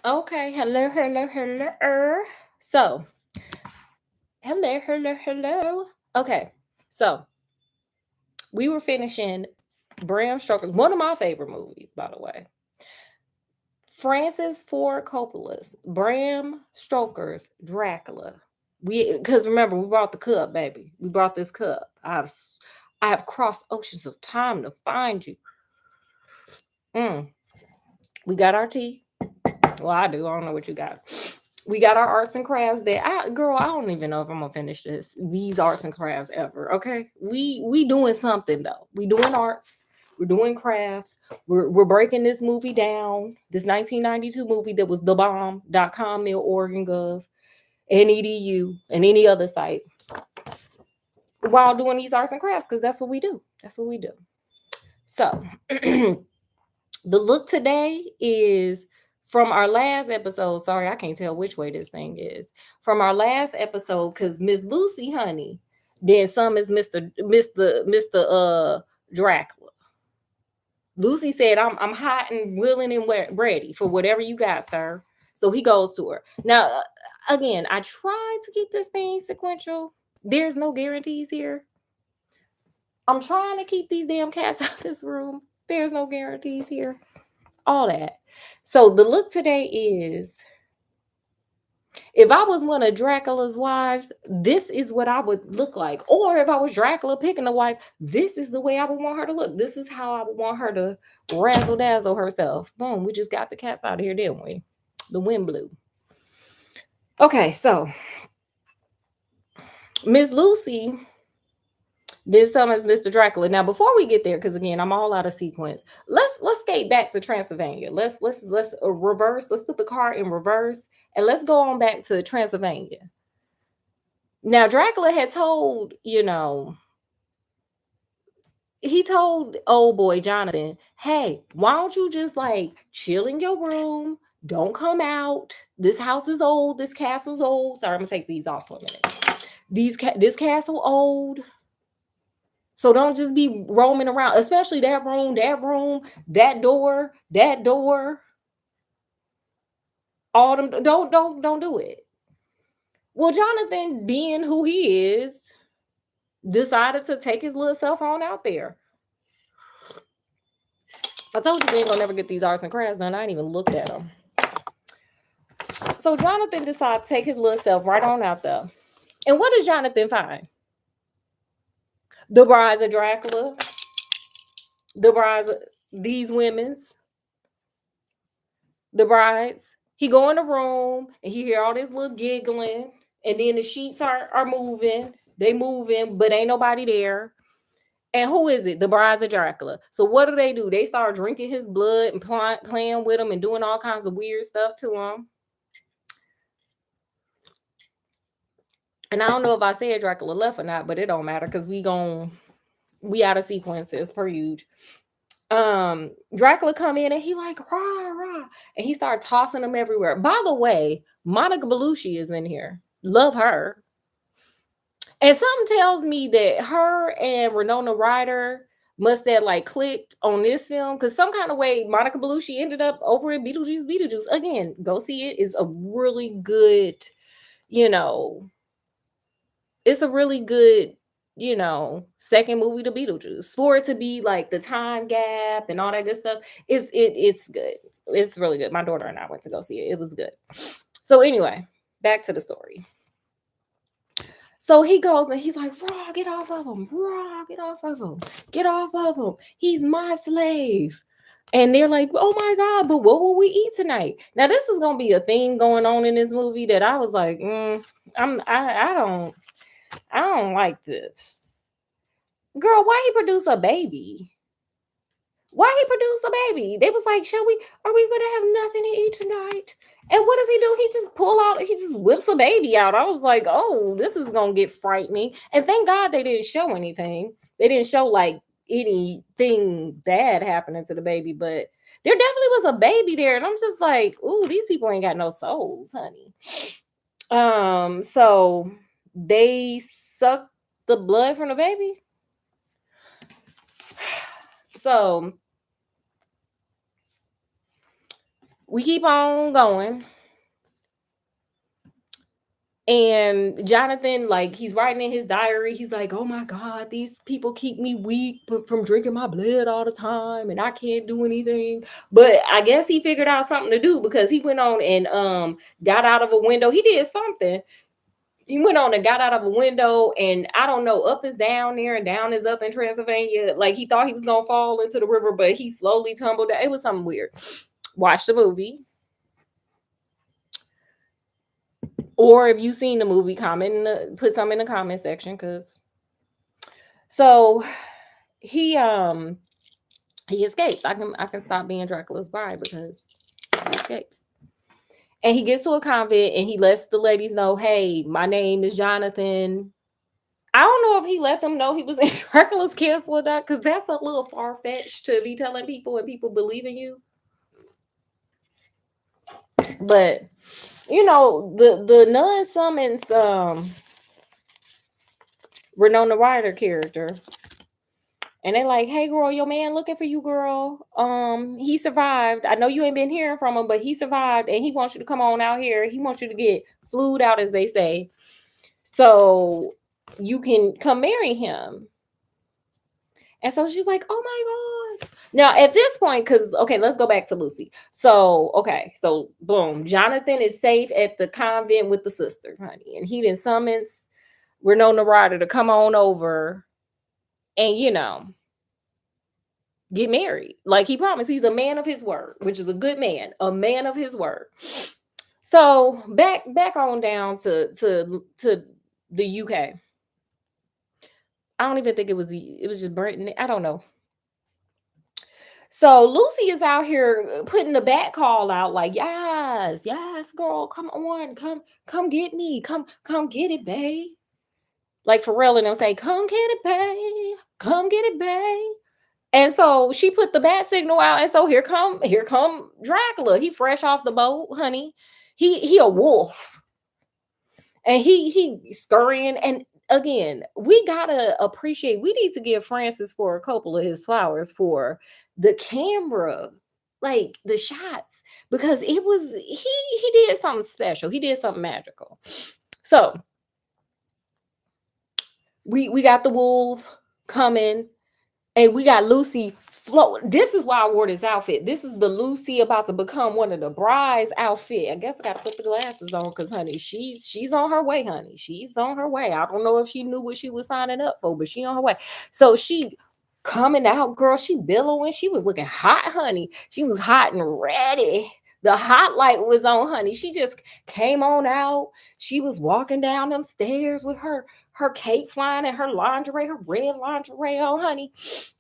Okay, hello. So, hello. Okay, so we were finishing Bram Stoker, one of my favorite movies, by the way. Francis Ford Coppola's Bram Stoker's Dracula. Because remember, we brought the cup, baby. We brought this cup. I have crossed oceans of time to find you. Mm. We got our tea. Well, I do. I don't know what you got. We got our arts and crafts that girl, I don't even know if I'm gonna finish these arts and crafts ever. Okay. We doing something though. We doing arts, we're doing crafts, we're breaking this movie down, this 1992 movie that was thebomb.com, mil Oregon Gov, and edu and any other site while doing these arts and crafts, because that's what we do. That's what we do. So the look today is from our last episode. Sorry, I can't tell which way this thing is. From our last episode, because Miss Lucy, honey, then some is Mr. Dracula. Lucy said, I'm hot and willing and ready for whatever you got, sir. So he goes to her. Now, again, I tried to keep this thing sequential. There's no guarantees here. I'm trying to keep these damn cats out of this room. There's no guarantees here. All that. So the look today is, if I was one of Dracula's wives, this is what I would look like. Or if I was Dracula picking a wife, this is the way I would want her to look. This is how I would want her to razzle dazzle herself. Boom, we just got the cats out of here, didn't we? The wind blew. Okay, so Miss Lucy, this time is Mr. Dracula. Now, before we get there, because again, I'm all out of sequence. Let's skate back to Transylvania. Let's reverse. Let's put the car in reverse and let's go on back to Transylvania. Now, Dracula had told, he told old boy Jonathan, "Hey, why don't you just like chill in your room? Don't come out. This house is old. This castle's old. Sorry, I'm gonna take these off for a minute. This castle old." So don't just be roaming around, especially that room, that door. All them don't do it. Well, Jonathan, being who he is, decided to take his little self on out there. I told you we ain't gonna never get these arts and crafts done. I ain't even looked at them. So Jonathan decided to take his little self right on out there. And what does Jonathan find? The brides of Dracula, the brides of these women's, the brides. He go in the room and he hear all this little giggling, and then the sheets are moving. They moving, but ain't nobody there. And who is it? The brides of Dracula. So what do? They start drinking his blood and playing with him and doing all kinds of weird stuff to him. And I don't know if I said Dracula left or not, but it don't matter because we out of sequences per huge. Dracula come in and he like rah rah, and he started tossing them everywhere. By the way, Monica Bellucci is in here. Love her. And something tells me that her and Winona Ryder must have like clicked on this film, because some kind of way Monica Bellucci ended up over in Beetlejuice. Again, go see it. It's a really good, you know, it's a really good, second movie to Beetlejuice. For it to be like the time gap and all that good stuff, it's good. It's really good. My daughter and I went to go see it. It was good. So anyway, back to the story. So he goes and he's like, "Raw, get off of him. Raw, get off of him. Get off of him. He's my slave." And they're like, "Oh my God, but what will we eat tonight?" Now, this is gonna be a thing going on in this movie that I was like, I don't like this. Girl, why he produce a baby? Why he produce a baby? They was like, are we gonna have nothing to eat tonight? And what does he do? He just whips a baby out. I was like, oh, this is gonna get frightening. And thank God they didn't show anything. They didn't show like anything bad happening to the baby, but there definitely was a baby there. And I'm just like, ooh, these people ain't got no souls, honey. So they sucked the blood from the baby. So we keep on going. And Jonathan, like, he's writing in his diary, he's like, oh my God, these people keep me weak from drinking my blood all the time, and I can't do anything. But I guess he figured out something to do, because he went on and got out of a window. He did something. He went on and got out of a window, and I don't know, up is down there and down is up in Transylvania. Like, he thought he was gonna fall into the river, but he slowly tumbled down. It was something weird. Watch the movie. Or if you've seen the movie, put some in the comment section. Because so he escapes. I can stop being Dracula's bride because he escapes. And he gets to a convent and he lets the ladies know, hey, my name is Jonathan. I don't know if he let them know he was in Dracula's castle or not, because that's a little far-fetched to be telling people and people believing you. But the nun summons Winona Ryder character, and they're like, hey girl, your man looking for you, girl. He survived. I know you ain't been hearing from him, but he survived, and he wants you to come on out here. He wants you to get flued out, as they say, so you can come marry him. And so she's like, oh my God. Now, at this point, because, okay, let's go back to Lucy. So, okay, so boom, Jonathan is safe at the convent with the sisters, honey. And he then summons Winona Ryder to come on over and, get married. Like he promised. He's a man of his word, which is a good man, a man of his word. So back on down to the UK. I don't even think it was just Britain. I don't know. So Lucy is out here putting the bat call out, like, yes, girl, come on, come get me, come get it, babe. Like Pharrell and them say, come get it, babe, come get it, babe. And so she put the bat signal out, and so here come Dracula. He fresh off the boat, honey. He a wolf, and he scurrying. And again, we gotta appreciate. We need to give Francis for a couple of his flowers for the camera, like the shots, because it was he did something special. He did something magical. So we got the wolf coming, and we got Lucy float. This is why I wore this outfit. This is the Lucy about to become one of the brides outfit. I guess I got to put the glasses on, because honey, she's on her way, honey. She's on her way. I don't know if she knew what she was signing up for, but she on her way. So she coming out, girl. She billowing. She was looking hot, honey. She was hot and ready. The hot light was on, honey. She just came on out. She was walking down them stairs with her cape flying and her lingerie, her red lingerie on, honey.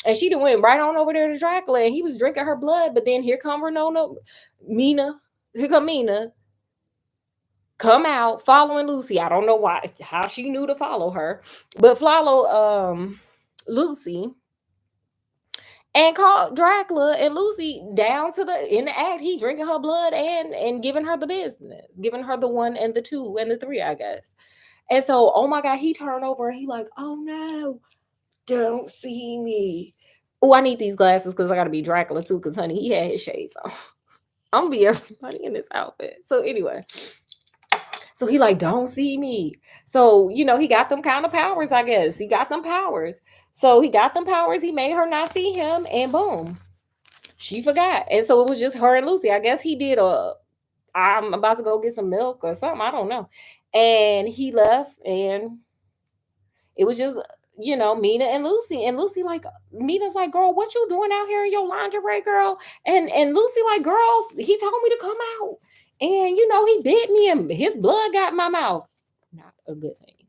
And she went right on over there to Dracula, and he was drinking her blood. But then here come Mina. Here come Mina. Come out following Lucy. I don't know how she knew to follow her, but follow Lucy. And called Dracula and Lucy down to in the act. He drinking her blood and giving her the business, giving her the 1 and the 2 and the 3, I guess. And so, oh my God, he turned over and he like, oh no, don't see me. Oh, I need these glasses because I got to be Dracula too, because honey, he had his shades on. I'm gonna be everybody in this outfit. So anyway, so he like, don't see me. So, he got them kind of powers, I guess. He got them powers. So he got them powers. He made her not see him, and boom, she forgot. And so it was just her and Lucy. I guess he did I'm about to go get some milk or something. I don't know. And he left, and it was just, Mina and Lucy. And Lucy like, Mina's like, girl, what you doing out here in your lingerie, girl? And Lucy like, girls, he told me to come out. And, he bit me and his blood got in my mouth. Not a good thing.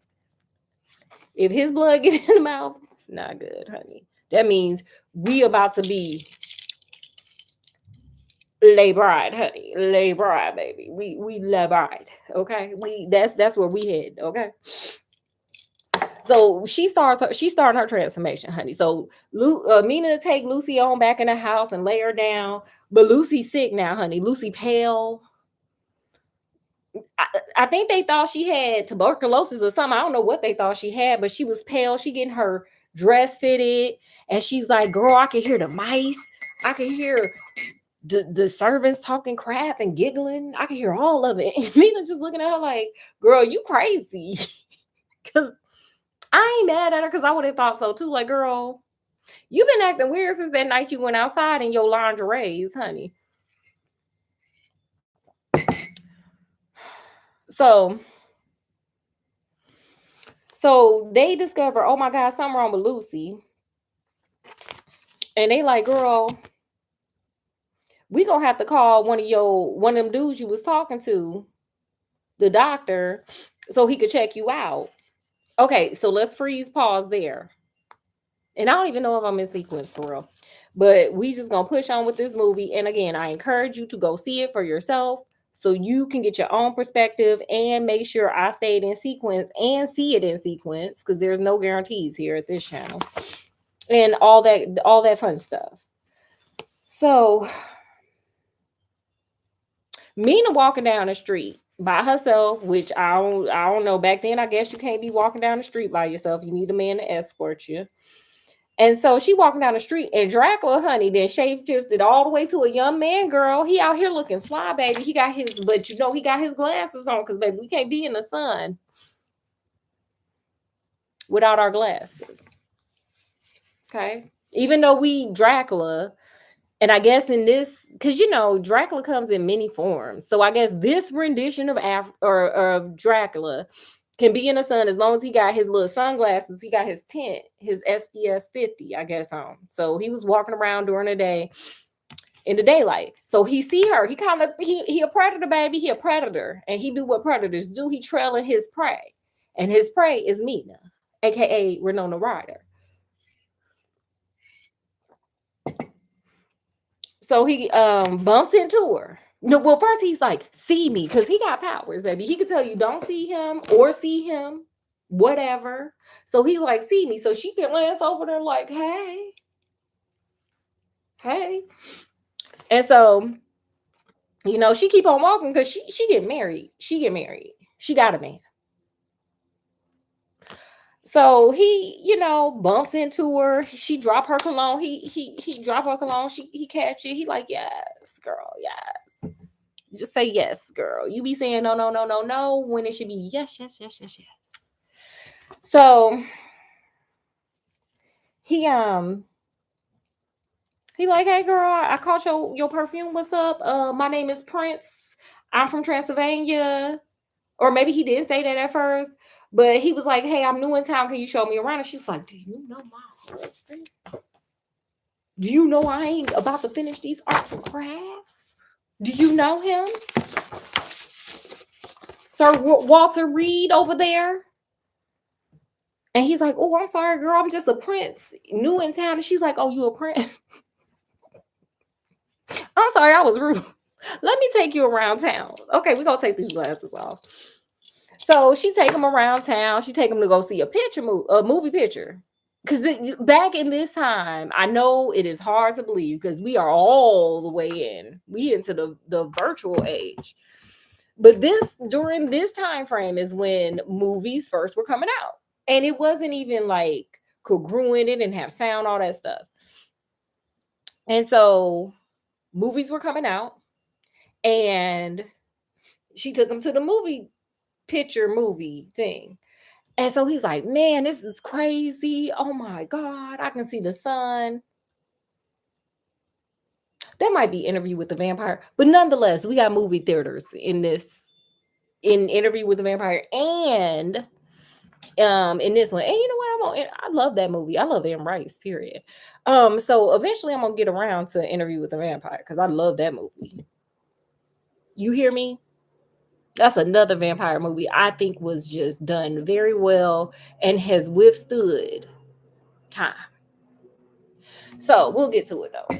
If his blood get in the mouth, it's not good, honey. That means we about to be lay bride, honey. Lay bride, baby. We lay bride, okay? That's where we head, okay? So she started her transformation, honey. So Mina take Lucy on back in the house and lay her down. But Lucy's sick now, honey. Lucy pale. I think they thought she had tuberculosis or something. I don't know what they thought she had, but she was pale. She getting her dress fitted, and she's like, girl, I can hear the mice. I can hear the servants talking crap and giggling. I can hear all of it. And Mina just looking at her like, girl, you crazy. Cause I ain't mad at her because I would have thought so too. Like, girl, you've been acting weird since that night you went outside in your lingeries, honey. So so they discover, oh my God, something wrong with Lucy. And they like, girl, we gonna have to call one of them dudes you was talking to, the doctor, so he could check you out. Okay, so let's freeze pause there. And I don't even know if I'm in sequence for real. But we just gonna push on with this movie. And again, I encourage you to go see it for yourself so you can get your own perspective and make sure I stayed in sequence and see it in sequence because there's no guarantees here at this channel. And all that fun stuff. So Mina walking down the street by herself, which I don't know. Back then, I guess you can't be walking down the street by yourself. You need a man to escort you. And so she walking down the street, and Dracula, honey, then shape shifted all the way to a young man, girl. He out here looking fly, baby. He got his, but he got his glasses on because, baby, we can't be in the sun without our glasses. Okay. Even though we Dracula, and I guess in this, because Dracula comes in many forms. So I guess this rendition of of Dracula can be in the sun as long as he got his little sunglasses. He got his tent, his SPS 50, I guess, on. So he was walking around during the day, in the daylight. So he see her. He kind of he a predator, baby. He a predator, and he do what predators do. He trailing his prey, and his prey is Mina, aka Winona Ryder. So he bumps into her. No, well, first he's like, see me, because he got powers, baby. He could tell you don't see him or see him, whatever. So he like, see me. So she can glance over there like, hey. And so, she keep on walking because she get married. She got a man. So he, bumps into her. She drop her cologne. He drop her cologne. He catch it. He like, yes, girl, yes. Just say yes, girl. You be saying no, no, no, no, no when it should be yes, yes, yes, yes, yes. So he like, hey girl, I caught your perfume. What's up? My name is Prince. I'm from Transylvania. Or maybe he didn't say that at first, but he was like, hey, I'm new in town. Can you show me around? And she's like, do you know my husband? Do you know I ain't about to finish these arts and crafts? Do you know him? Sir Walter Reed over there? And he's like, oh, I'm sorry, girl. I'm just a prince, new in town. And she's like, oh, you a prince? I'm sorry, I was rude. Let me take you around town. Okay, we're going to take these glasses off. So she take him around town. She take him to go see a movie picture. Because back in this time, I know it is hard to believe because we are all the way in. We into the virtual age. But during this time frame is when movies first were coming out. And it wasn't even like congruent. It didn't have sound, all that stuff. And so movies were coming out. And she took him to the movie thing. And so he's like, man, this is crazy. Oh my God, I can see the sun. That might be Interview with the Vampire. But nonetheless, we got movie theaters in Interview with the Vampire and in this one. And you know what? I love that movie. I love Anne Rice, period. So eventually I'm gonna get around to Interview with the Vampire because I love that movie. You hear me? That's another vampire movie I think was just done very well and has withstood time. So we'll get to it though.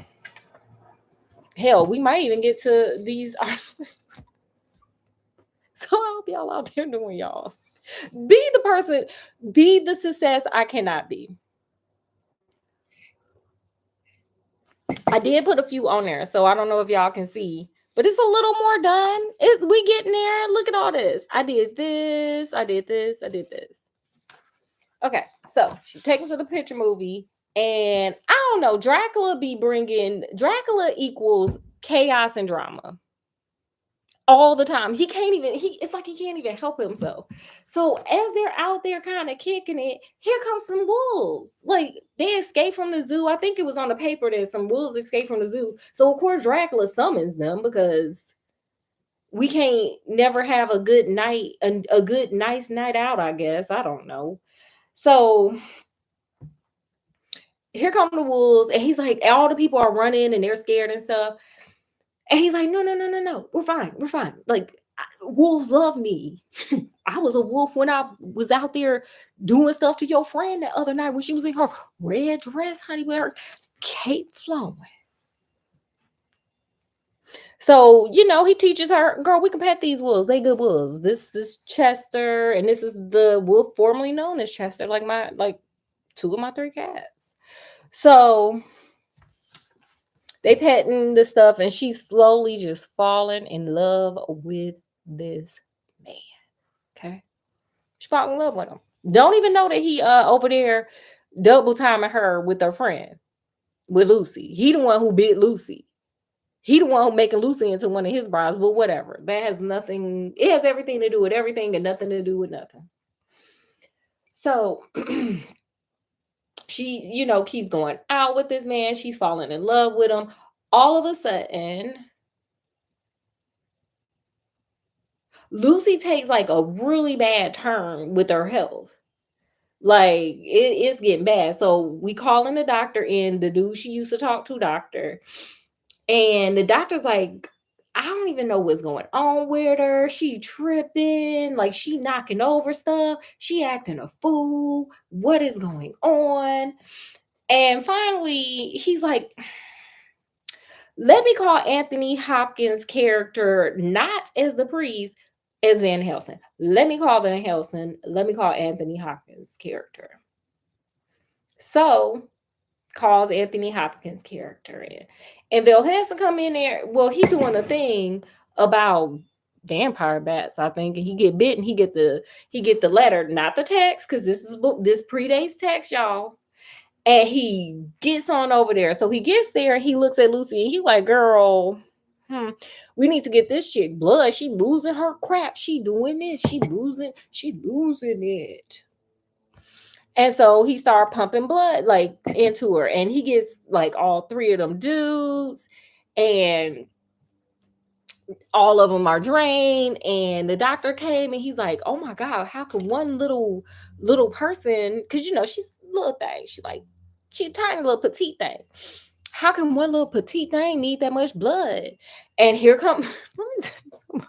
Hell, we might even get to these. So I hope y'all out there doing y'all. Be the success I cannot be. I did put a few on there, so I don't know if y'all can see, but it's a little more done. We getting there. Look at all this. I did this. I did this. I did this. Okay, so she takes us to the picture movie, and I don't know. Dracula equals chaos and drama all the time. He can't even it's like he can't even help himself. So as they're out there kind of kicking it, here comes some wolves. Like they escape from the zoo. I think it was on the paper that some wolves escaped from the zoo. So of course Dracula summons them because we can't never have a good night, a good nice night out, I guess. I don't know. So here come the wolves, and he's like, all the people are running and they're scared and stuff. And he's like, no, no, no, no, no. We're fine. We're fine. Like, wolves love me. I was a wolf when I was out there doing stuff to your friend the other night when she was in her red dress, honey, with her cape flowing. So, he teaches her, girl, we can pet these wolves. They good wolves. This is Chester, and this is the wolf formerly known as Chester, like two of my three cats. So they petting the stuff, and she's slowly just falling in love with this man. Okay. She falling in love with him. Don't even know that he over there double timing her with her friend, with Lucy. He the one who bit Lucy. He the one who making Lucy into one of his brides, but whatever. That has nothing, it has everything to do with everything and nothing to do with nothing. So she, keeps going out with this man. She's falling in love with him. All of a sudden, Lucy takes like a really bad turn with her health. Like it's getting bad. So we calling the doctor in, the dude she used to talk to, doctor. And the doctor's like, I don't even know what's going on with her. She tripping, like she knocking over stuff. She acting a fool. What is going on? And finally, he's like, let me call Anthony Hopkins' character not as the priest, as Van Helsing. Let me call Van Helsing. Let me call Anthony Hopkins' character. So calls Anthony Hopkins' character in. And Van Helsing come in there. Well, he doing a thing about vampire bats, I think. And he get bitten. He get the letter, not the text, because this predates text, y'all. And he gets on over there. So he gets there and he looks at Lucy and he like, girl, we need to get this chick blood. She losing her crap. She doing this. She losing it. And so he started pumping blood like into her. And he gets like all three of them dudes. And all of them are drained. And the doctor came and he's like, oh my God, how could one little person, because she's a little thing. She a tiny little petite thing. How can one little petite thing need that much blood? And here comes let me tell you,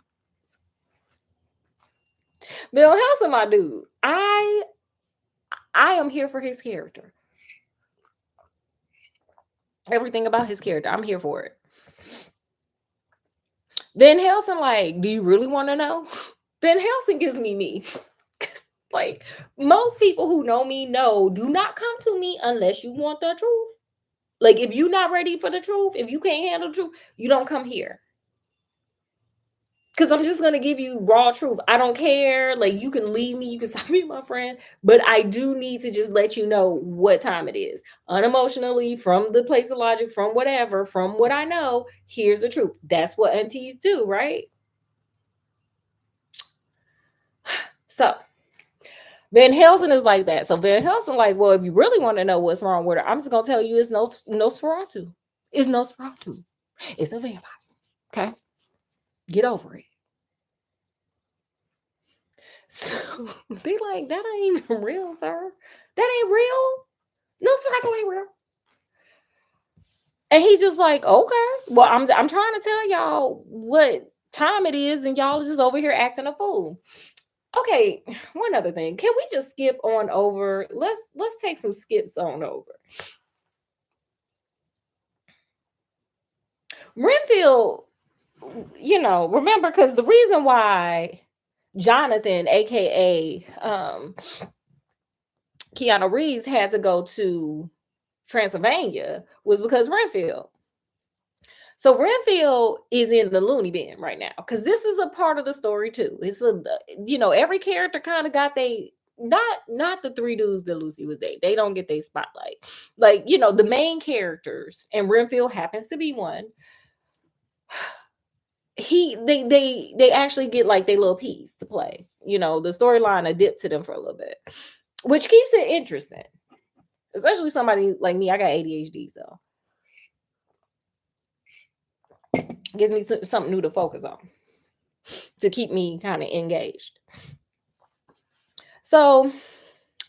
Bill Helson, my dude. I am here for his character. Everything about his character, I'm here for it. Van Helsing, like, do you really want to know? Van Helsing gives me. Like, most people who know me know, do not come to me unless you want the truth. Like, if you're not ready for the truth, if you can't handle the truth, you don't come here. Because I'm just going to give you raw truth. I don't care. Like, you can leave me. You can stop being my friend. But I do need to just let you know what time it is. Unemotionally, from the place of logic, from whatever, from what I know, here's the truth. That's what aunties do, right? So Van Helsing is like that. So Van Helsing, like, well, if you really want to know what's wrong with her, I'm just going to tell you it's Nosferatu. It's Nosferatu. It's a vampire. Okay? Get over it. So they like, that ain't even real, sir. That ain't real. Nosferatu ain't real. And he's just like, okay. Well, I'm trying to tell y'all what time it is, and y'all just over here acting a fool. Okay, one other thing. Can we just skip on over? Let's take some skips on over. Renfield, remember, because the reason why Jonathan, aka Keanu Reeves, had to go to Transylvania was because Renfield. So Renfield is in the loony bin right now, because this is a part of the story too. It's every character kind of got they not the three dudes that Lucy was dating. They don't get their spotlight. Like, the main characters, and Renfield happens to be one. They actually get like their little piece to play. The storyline a dip to them for a little bit, which keeps it interesting. Especially somebody like me, I got ADHD, so it gives me something new to focus on to keep me kind of engaged. So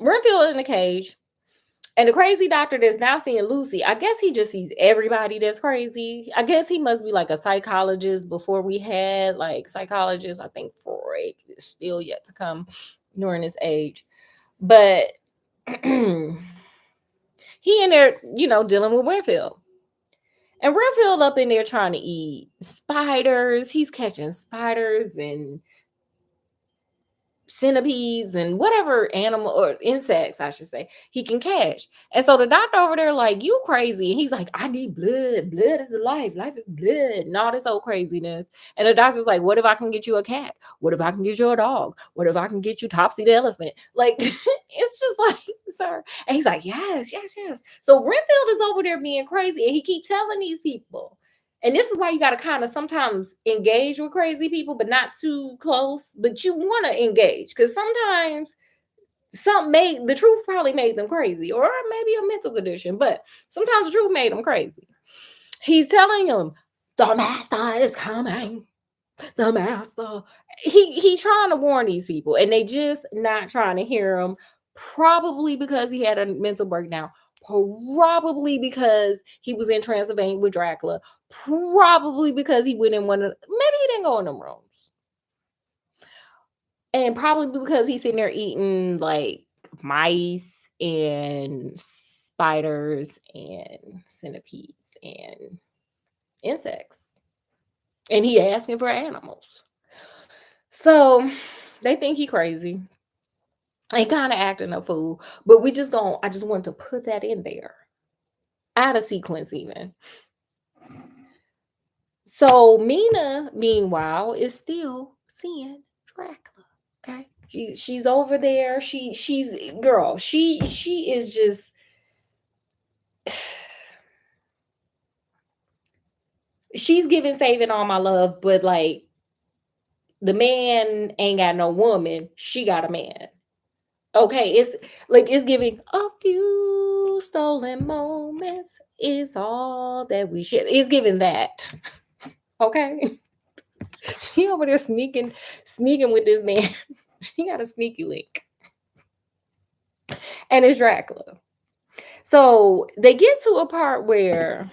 Renfield in the cage, and the crazy doctor that's now seeing Lucy, I guess he just sees everybody that's crazy. I guess he must be like a psychologist before we had like psychologists. I think Freud is still yet to come during this age. But he in there, dealing with Renfield. And Renfield up in there trying to eat spiders. He's catching spiders and centipedes and whatever animal or insects, I should say, he can catch. And so the doctor over there, like, you crazy. And he's like, I need blood. Blood is the life. Life is blood. And all this old craziness. And the doctor's like, what if I can get you a cat? What if I can get you a dog? What if I can get you Topsy the elephant? Like, it's just like, sir. And he's like, yes, yes, yes. So Renfield is over there being crazy. And he keeps telling these people. And this is why you got to kind of sometimes engage with crazy people, but not too close. But you want to engage because sometimes the truth probably made them crazy, or maybe a mental condition. But sometimes the truth made them crazy. He's telling them, the master is coming. The master. He's trying to warn these people, and they just not trying to hear him. Probably because he had a mental breakdown. Probably because he was in Transylvania with Dracula. Probably because he went in maybe he didn't go in them rooms. And probably because he's sitting there eating like mice and spiders and centipedes and insects. And he asking for animals. So they think he crazy. He kind of acting a fool. But I just want to put that in there. Out of sequence even. So Mina, meanwhile, is still seeing Dracula. Okay. She's over there. She's girl. She is just she's giving Saving all my love, but like the man ain't got no woman. She got a man. Okay, it's giving a few stolen moments is all that we should. It's giving that. Okay. She over there sneaking with this man. She got a sneaky link. And it's Dracula. So they get to a part where,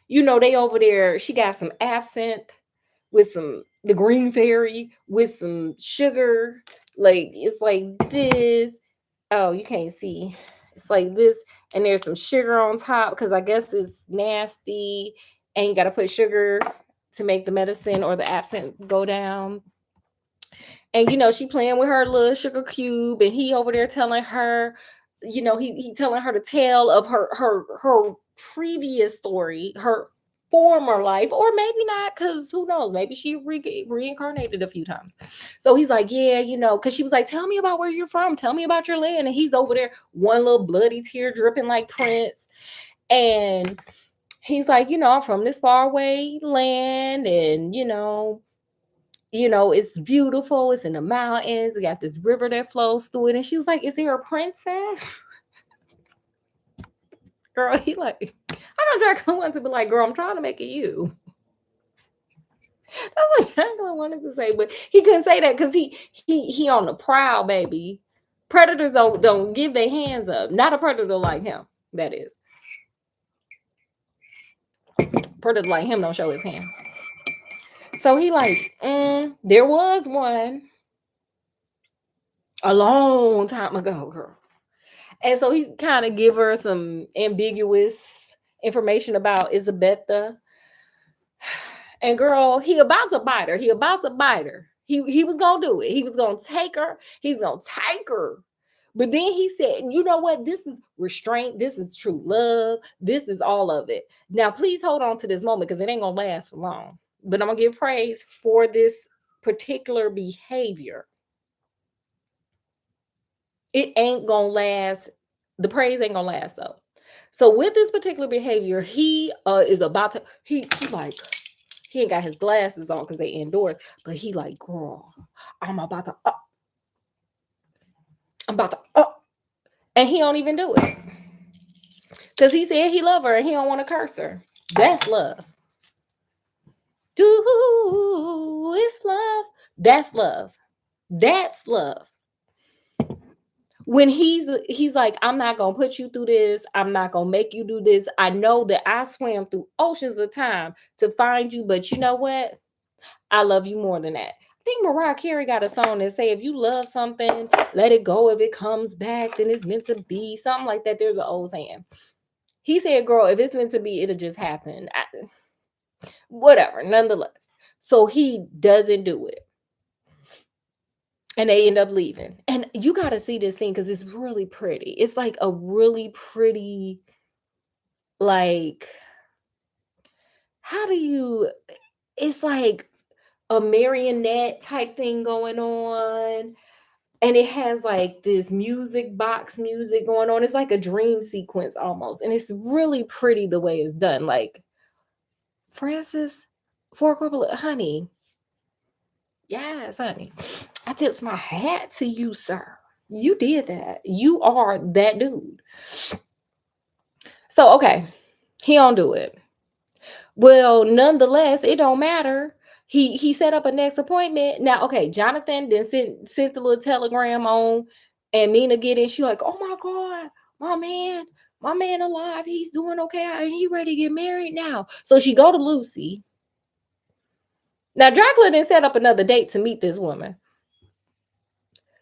they over there, she got some absinthe with the green fairy with some sugar. Like, it's like this. Oh, you can't see. It's like this. And there's some sugar on top because I guess it's nasty. And you got to put sugar to make the medicine or the absinthe go down. And she playing with her little sugar cube, and he over there telling her, he telling her the tale of her previous story, her former life, or maybe not, because who knows, maybe she reincarnated a few times. So he's like, yeah, because she was like, tell me about where you're from, tell me about your land, and he's over there, one little bloody tear dripping like Prince, and he's like, I'm from this far away land, and it's beautiful. It's in the mountains. We got this river that flows through it. And she's like, is there a princess? Girl, he like, I know Dracula wanted to be like, girl, I'm trying to make it you. That's what Dracula wanted to say, but he couldn't say that because he on the prowl, baby. Predators don't give their hands up. Not a predator like him, that is. Predator like him don't show his hand. So he like, there was one a long time ago, girl. And so he's kind of give her some ambiguous information about Isabetta. And girl, he about to bite her. He was gonna do it. He was gonna take her. He's gonna take her. But then he said, you know what? This is restraint. This is true love. This is all of it. Now, please hold on to this moment because it ain't gonna last for long. But I'm gonna give praise for this particular behavior. It ain't gonna last. The praise ain't gonna last though. So with this particular behavior, he is about to. He like He ain't got his glasses on because they indoors, but he like, girl, I'm about to, I'm about to, and he don't even do it because he said he love her and he don't want to curse her. That's love. Do it's love. That's love. That's love. When he's like, I'm not gonna put you through this. I'm not gonna make you do this. I know that I swam through oceans of time to find you, but you know what? I love you more than that. I think Mariah Carey got a song that say, if you love something, let it go. If it comes back, then it's meant to be. Something like that. There's an old saying. He said, girl, if it's meant to be, it'll just happen. Whatever, nonetheless. So he doesn't do it. And they end up leaving. And you got to see this scene because it's really pretty. It's like a really pretty, like, how do you, it's like a marionette type thing going on. And it has like this music box music going on. It's like a dream sequence almost. And it's really pretty the way it's done. Like, Francis Ford Coppola, honey. Yes, honey. I tips my hat to you, sir. You did that. You are that dude. So, okay. He don't do it. Well, nonetheless, it don't matter. He set up a next appointment. Now, okay, Jonathan then sent the little telegram on, and Mina get in. She like, oh my God, my man alive. He's doing okay. And he ready to get married now. So she go to Lucy. Now, Dracula didn't set up another date to meet this woman.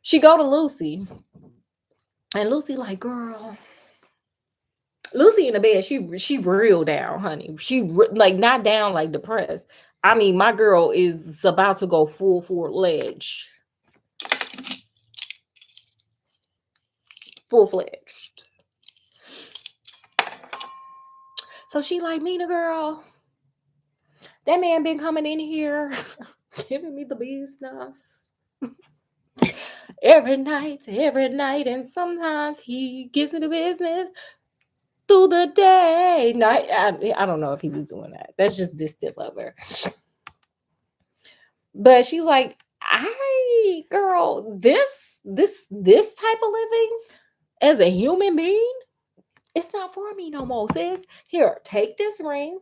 She go to Lucy. And Lucy like, girl. Lucy in the bed, she real down, honey. She like not down like depressed. I mean, my girl is about to go full ledge. Full-fledged. So she like, Mina girl, that man been coming in here giving me the business. every night, and sometimes he gives me the business through the day. No, I don't know if he was doing that. That's just distant lover. But she's like, girl, this type of living as a human being, it's not for me no more, sis. Here, take this ring.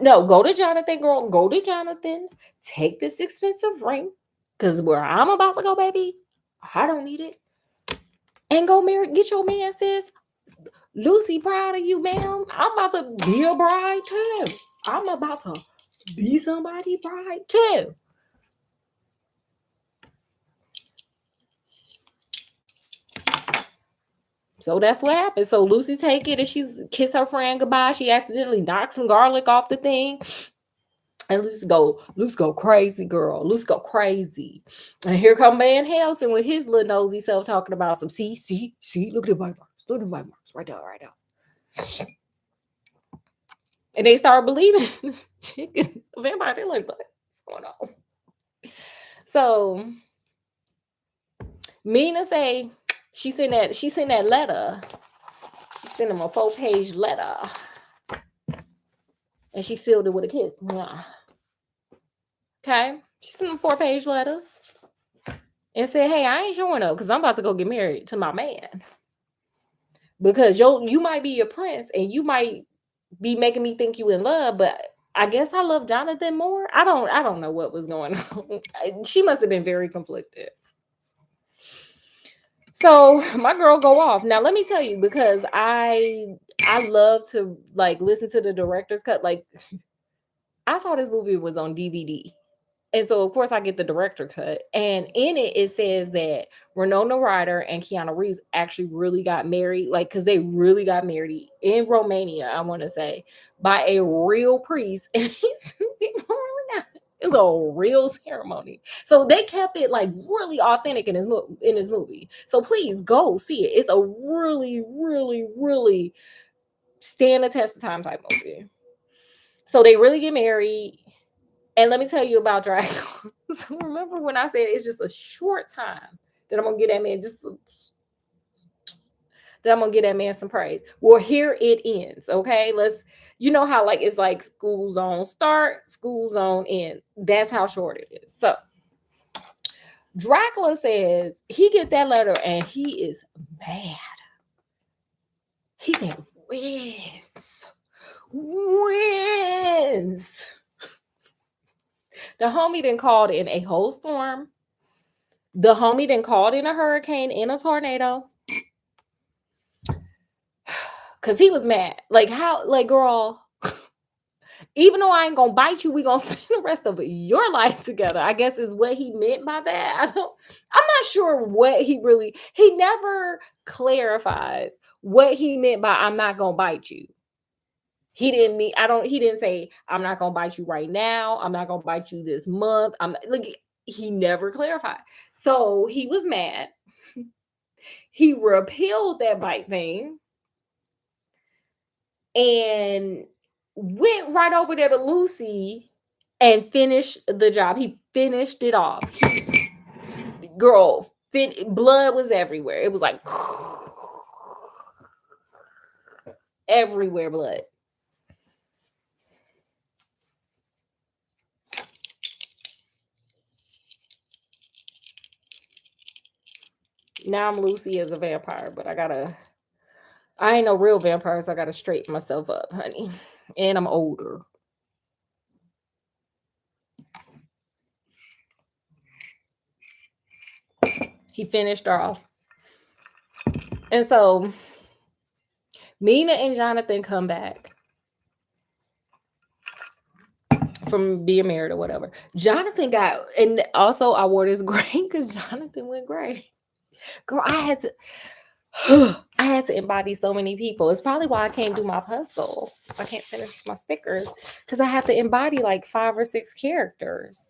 No, go to Jonathan, girl. Go to Jonathan. Take this expensive ring. Because where I'm about to go, baby, I don't need it. And go marry, get your man, sis. Lucy, proud of you, ma'am. I'm about to be a bride too. I'm about to be somebody bride too. So that's what happened. So Lucy take it and she's kiss her friend goodbye. She accidentally knocks some garlic off the thing. And Lucy go crazy, girl. Lucy go crazy. And here come Van Helsing with his little nosy self talking about some see, look at the bite marks. Look at the bite marks right there. And they start believing chickens. Vampire, they're like, what's going on? So Mina say she sent that letter. She sent him a 4-page letter. And she sealed it with a kiss. Yeah. Okay. She sent him a 4-page letter. And said, hey, I ain't showing up because I'm about to go get married to my man. Because you might be a prince and you might be making me think you in love, but I guess I love Jonathan more. I don't know what was going on. She must have been very conflicted. So my girl go off. Now let me tell you, because I love to like listen to the director's cut. Like I saw this movie was on DVD. And so, of course, I get the director cut. And in it, it says that Winona Ryder and Keanu Reeves actually really got married. Like, because they really got married in Romania, I want to say, by a real priest. And it was a real ceremony. So they kept it, like, really authentic in this movie. So please go see it. It's a really, really, really stand the test of time type movie. So they really get married. And let me tell you about Dracula. So remember when I said it's just a short time that I'm gonna get that man that I'm gonna get that man some praise. Well, here it ends. Okay, you know how like it's like school zone start, school zone end. That's how short it is. So Dracula says he get that letter and he is mad. He said, wins. The homie then called in a whole storm. The homie then called in a hurricane and a tornado. Cause he was mad. Like how, like, girl, even though I ain't gonna bite you, we gonna spend the rest of your life together. I guess is what he meant by that. I'm not sure what he never clarifies what he meant by I'm not gonna bite you. He didn't say I'm not gonna bite you right now. I'm not gonna bite you this month. He never clarified. So he was mad. He repealed that bite thing and went right over there to Lucy and finished the job. He finished it off. Girl, blood was everywhere. It was like everywhere blood. Now I'm Lucy as a vampire, but I ain't no real vampire, so I gotta straighten myself up, honey. And I'm older. He finished her off. And so Mina and Jonathan come back from being married or whatever. Jonathan and also I wore this gray because Jonathan went gray. Girl, I had to embody so many people. It's probably why I can't do my puzzle. I can't finish my stickers because I have to embody like 5 or 6 characters.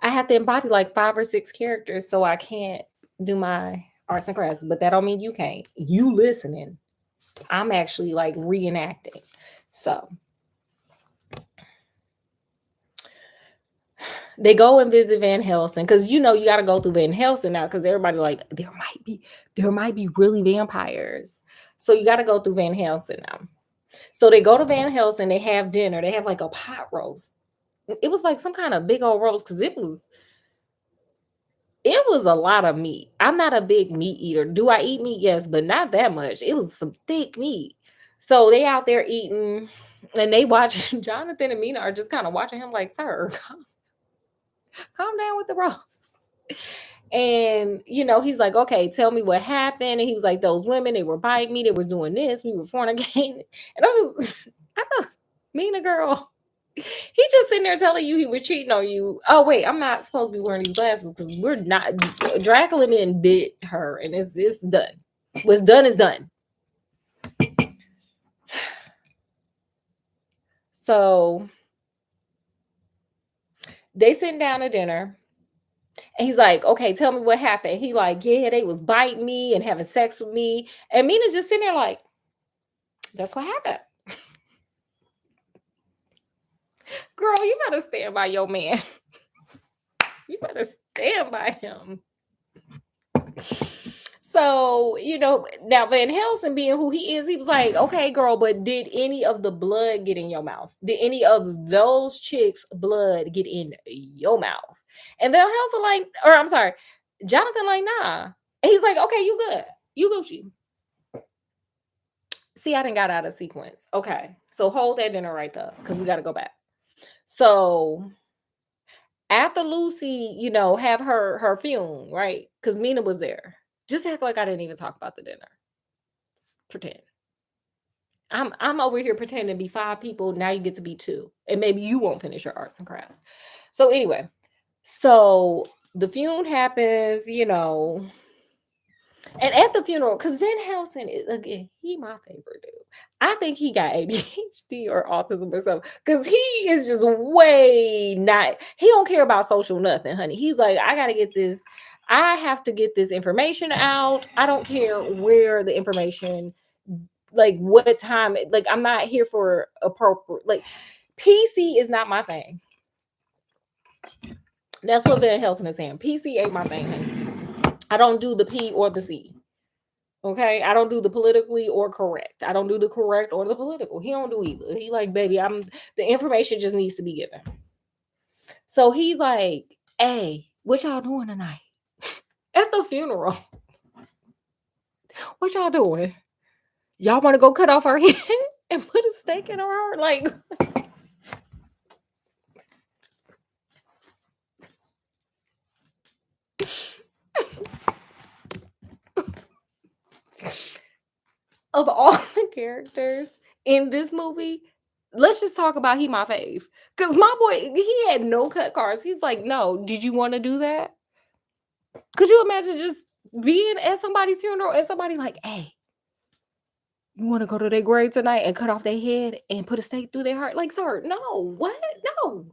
I have to embody like 5 or 6 characters, so I can't do my arts and crafts. But that don't mean you can't. You listening. I'm actually like reenacting. So they go and visit Van Helsing because you got to go through Van Helsing now because everybody like there might be really vampires. So you got to go through Van Helsing now. So they go to Van Helsing. They have dinner. They have like a pot roast. It was like some kind of big old roast because it was a lot of meat. I'm not a big meat eater. Do I eat meat? Yes, but not that much. It was some thick meat. So they out there eating and they watch Jonathan and Mina are just kind of watching him like, sir, calm down with the roast. And, he's like, okay, tell me what happened. And he was like, those women, they were biting me. They was doing this. We were fornicating. And I know, Mina girl. He just sitting there telling you he was cheating on you. Oh, wait, I'm not supposed to be wearing these glasses because we're not. Dracula then bit her and it's done. What's done is done. So they sitting down to dinner. And he's like, okay, tell me what happened. He like, yeah, they was biting me and having sex with me. And Mina's just sitting there like, that's what happened. Girl, you better stand by your man. You better stand by him. So, now Van Helsing being who he is, he was like, okay, girl, but did any of the blood get in your mouth? Did any of those chicks' blood get in your mouth? And Van Helsing Jonathan like, nah. And he's like, okay, you good. You Gucci. See, I didn't got out of sequence. Okay. So hold that dinner right there because we got to go back. So after Lucy, have her fume, right? Because Mina was there. Just act like I didn't even talk about the dinner. Pretend. I'm over here pretending to be 5 people. Now you get to be 2. And maybe you won't finish your arts and crafts. So anyway, the funeral happens, and at the funeral, because Van Helsing is, again, he my favorite dude. I think he got ADHD or autism or something, because he is just he don't care about social nothing, honey. He's like, I have to get this information out. I don't care where the information, like what time, like I'm not here for appropriate, like PC is not my thing. That's what Van Helsing is saying. PC ain't my thing, honey. I don't do the P or the C. Okay, I don't do the politically or correct. I don't do the correct or the political. He don't do either. He like, baby, I'm the information just needs to be given. So he's like, hey, what y'all doing tonight? At the funeral. What y'all doing? Y'all want to go cut off her head and put a stake in her heart? Like, of all the characters in this movie, let's just talk about he my fave. Cause my boy, he had no cut cards. He's like, no, did you want to do that? Could you imagine just being at somebody's funeral and somebody like, hey, you want to go to their grave tonight and cut off their head and put a stake through their heart? Like, sir, no, what? No.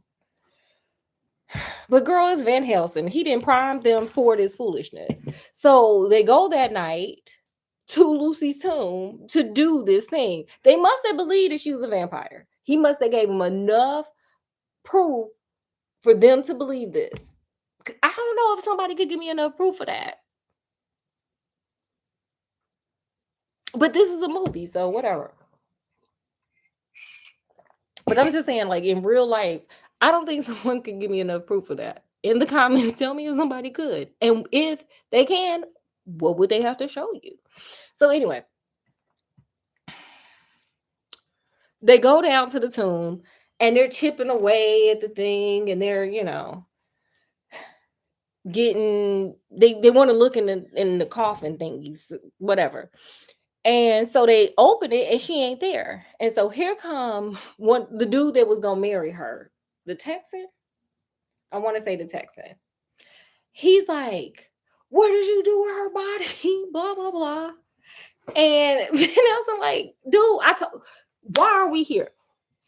But girl, it's Van Helsing. He didn't prime them for this foolishness. So they go that night to Lucy's tomb to do this thing. They must have believed that she was a vampire. He must have gave them enough proof for them to believe this. I don't know if somebody could give me enough proof of that. But this is a movie, so whatever. But I'm just saying, like in real life, I don't think someone could give me enough proof of that. In the comments, tell me if somebody could. And if they can, what would they have to show you? So anyway, they go down to the tomb and they're chipping away at the thing and they're, getting they want to look in the coffin thingies, whatever. And so they open it and she ain't there. And so here come the dude that was gonna marry her, the Texan. I want to say the Texan. He's like, what did you do with her body? Blah, blah, blah. And Van Helsing like, dude, why are we here?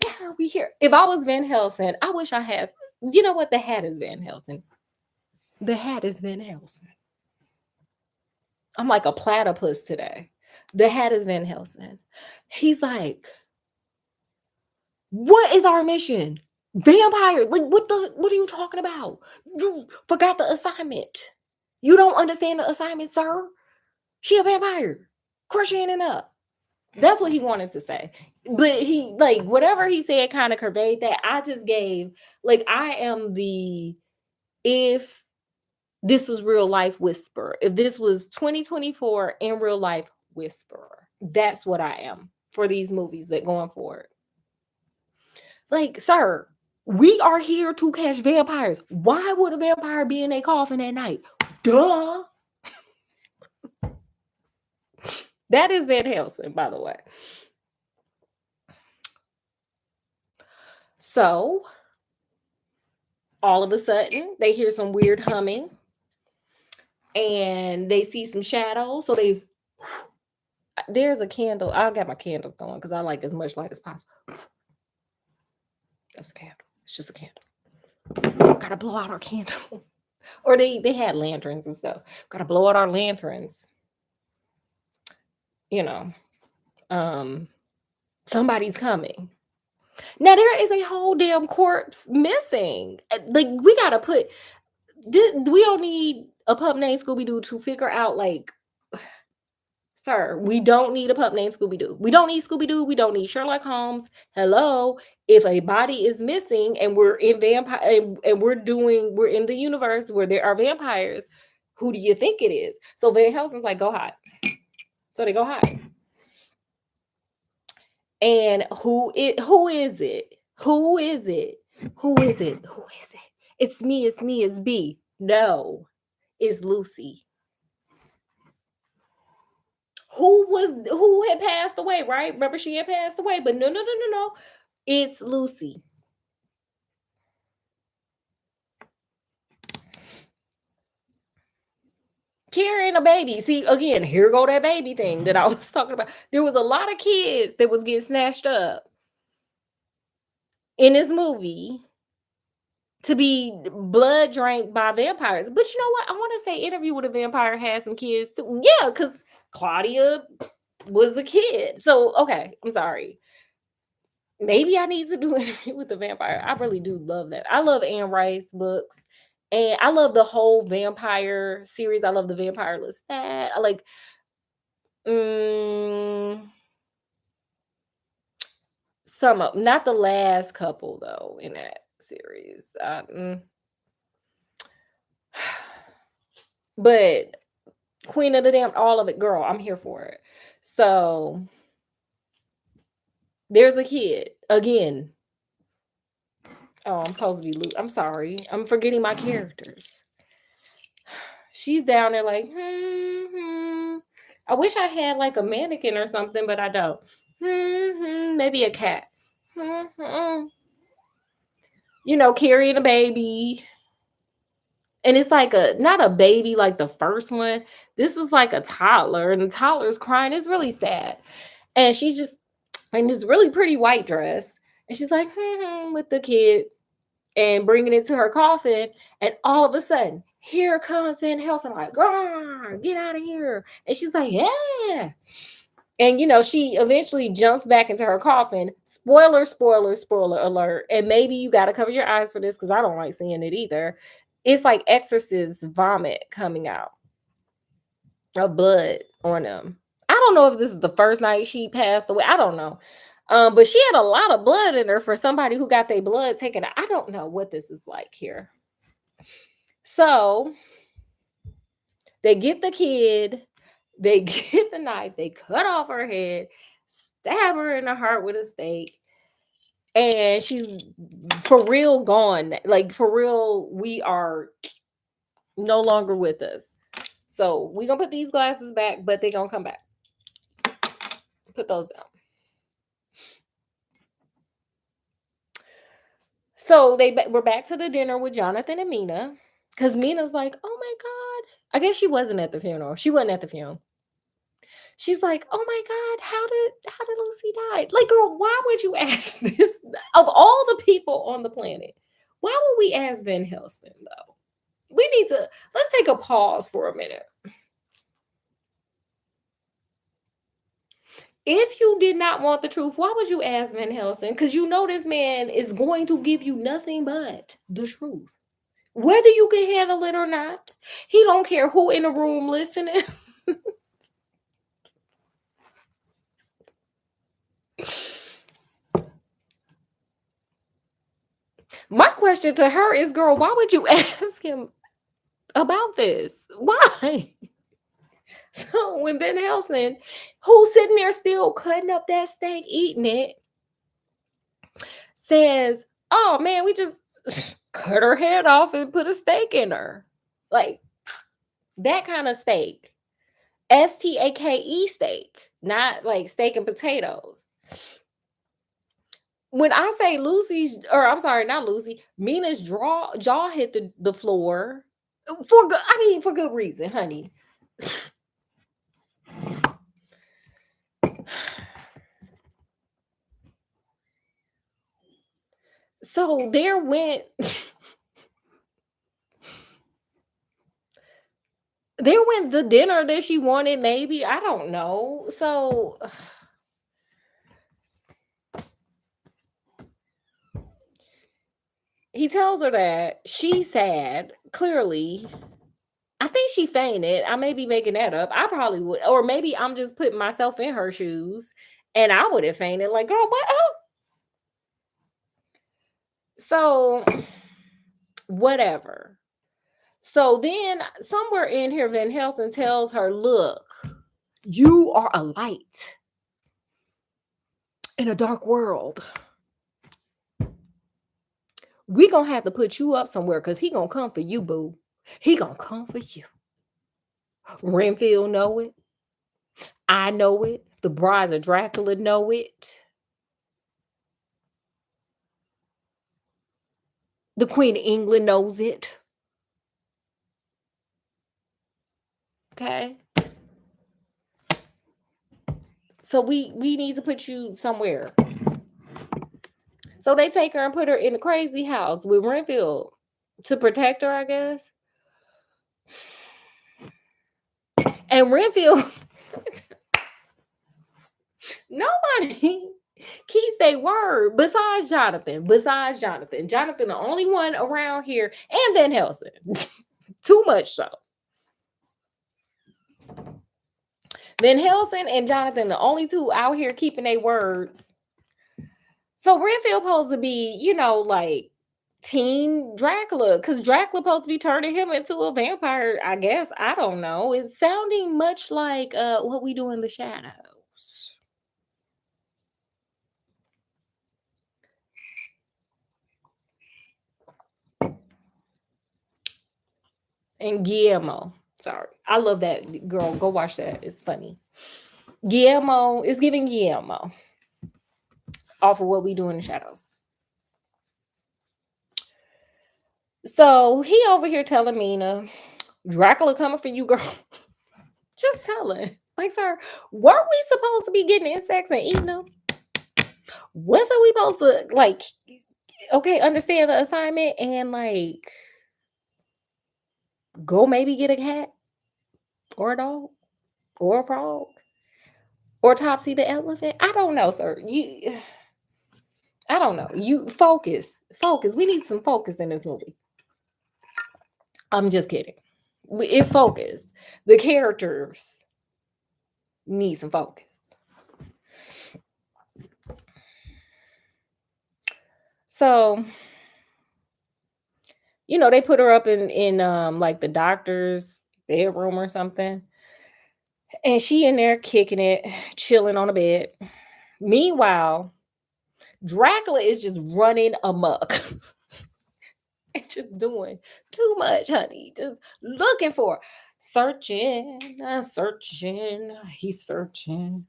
Why are we here? If I was Van Helsing, I wish I had, you know what? The hat is Van Helsing. The hat is Van Helsing. I'm like a platypus today. The hat is Van Helsing. He's like, what is our mission? Vampire. Like, what are you talking about? You forgot the assignment. You don't understand the assignment, sir. She a vampire. Crushing it up. That's what he wanted to say. But he, like, whatever he said kind of conveyed that. I just gave, like, I am the, if this was real life whisperer, if this was 2024 in real life whisperer, that's what I am for these movies that going forward. Like, sir, we are here to catch vampires. Why would a vampire be in a coffin at night? Duh. That is Van Helsing, by the way. So, all of a sudden, they hear some weird humming and they see some shadows. So there's a candle. I got my candles going because I like as much light as possible. That's a candle. It's just a candle. Gotta blow out our candles. Or they had lanterns and stuff. Gotta blow out our lanterns. Somebody's coming. Now there is a whole damn corpse missing. Like, we gotta put this, we don't need a pup named Scooby-Doo to figure out, like, sir, we don't need a pup named Scooby-Doo. We don't need Scooby-Doo. We don't need Sherlock Holmes. Hello. If a body is missing and we're in vampire and we're in the universe where there are vampires, who do you think it is? So Van Helsing's like, go hide. So they go hide. And who is it? Who is it? Who is it? Who is it? It's me, it's B. No, it's Lucy. Who had passed away, right? Remember, she had passed away, but no. It's Lucy. Carrying a baby. See, again, here go that baby thing that I was talking about. There was a lot of kids that was getting snatched up in this movie to be blood drank by vampires. But you know what? I want to say Interview with a Vampire had some kids too. Yeah, because Claudia was a kid. So, okay, I'm sorry. Maybe I need to do Interview with the Vampire. I really do love that. I love Anne Rice books. And I love the whole vampire series. I love the Vampire Lestat. I like mm, some of not the last couple though in that series. But Queen of the Damned, all of it, girl, I'm here for it. So there's a kid again. Oh, I'm supposed to be I'm sorry. I'm forgetting my characters. She's down there like, I wish I had like a mannequin or something, but I don't. Maybe a cat. You know, carrying a baby. And it's like a not a baby like the first one. This is like a toddler, and the toddler's crying. It's really sad. And she's just in this really pretty white dress. And she's like, with the kid and bringing it to her coffin. And all of a sudden, here comes Van Helsing, like, get out of here. And she's like, yeah. And she eventually jumps back into her coffin. Spoiler, spoiler, spoiler alert. And maybe you got to cover your eyes for this because I don't like seeing it either. It's like exorcist vomit coming out of blood on them. I don't know if this is the first night she passed away. I don't know. But she had a lot of blood in her for somebody who got their blood taken out. I don't know what this is like here. So they get the kid, they get the knife, they cut off her head, stab her in the heart with a stake, and she's for real gone. Like for real, we are no longer with us. So we're gonna put these glasses back, but they're gonna come back. Put those down. So we're back to the dinner with Jonathan and Mina. Because Mina's like, oh my God. I guess she wasn't at the funeral. She wasn't at the funeral. She's like, oh my God, how did Lucy die? Like, girl, why would you ask this? Of all the people on the planet, why would we ask Van Helsing though? Let's take a pause for a minute. If you did not want the truth, why would you ask Van Helsing? Because you know this man is going to give you nothing but the truth. Whether you can handle it or not. He don't care who in the room listening. My question to her is, girl, why would you ask him about this? Why? So when Van Helsing, who's sitting there still cutting up that steak, eating it, says, oh man, we just cut her head off and put a steak in her. Like that kind of steak. STAKE steak, not like steak and potatoes. When I say I'm sorry, not Lucy, Mina's jaw hit the floor for good reason, honey. So there went the dinner that she wanted, maybe. I don't know. So he tells her that she's sad. Clearly, I think she fainted. I may be making that up. I probably would, or maybe I'm just putting myself in her shoes, and I would have fainted. Like, girl, what? Oh. So, whatever. So then, somewhere in here, Van Helsing tells her, "Look, you are a light in a dark world. We gonna have to put you up somewhere because he gonna come for you, boo. He gonna come for you." Renfield know it. I know it. The brides of Dracula know it. The Queen of England knows it. Okay. So we need to put you somewhere. So they take her and put her in the crazy house with Renfield to protect her, I guess. And Renfield, nobody keeps their word. Jonathan, the only one around here, and Van Helsing, too much so. Van Helsing and Jonathan, the only two out here keeping their words. So Renfield supposed to be, like Team Dracula, because Dracula supposed to be turning him into a vampire. I guess I don't know. It's sounding much like What We Do in the Shadows. And Guillermo. Sorry. I love that girl. Go watch that. It's funny. Guillermo is giving Guillermo off of What We Do in the Shadows. So he over here telling Mina, Dracula coming for you, girl. Just telling. Like, sir, weren't we supposed to be getting insects and eating them? Wasn't we supposed to, like, okay, understand the assignment and, like, go maybe get a cat or a dog or a frog or Topsy the elephant? I don't know, sir. I don't know. You focus. We need some focus in this movie. I'm just kidding. It's focus. The characters need some focus. So, they put her up in like the doctor's bedroom or something. And she in there kicking it, chilling on the bed. Meanwhile, Dracula is just running amok. And just doing too much, honey. Just looking for, searching, he's searching,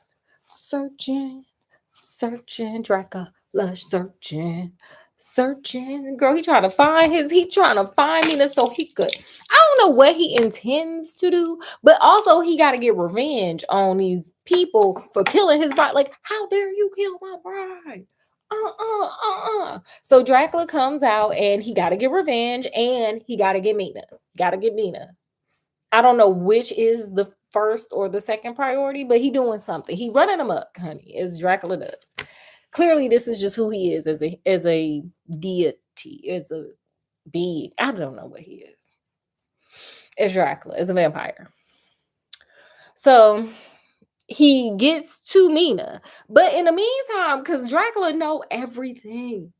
Dracula searching. Girl, he trying to find Mina so he could. I don't know what he intends to do, but also he got to get revenge on these people for killing his bride. Like, how dare you kill my bride? So Dracula comes out and he got to get revenge and he got to get Mina. I don't know which is the first or the second priority, but he doing something. He running amok, honey, as Dracula does. Clearly, this is just who he is as a deity, as a being. I don't know what he is. As Dracula, as a vampire. So he gets to Mina, but in the meantime, because Dracula knows everything.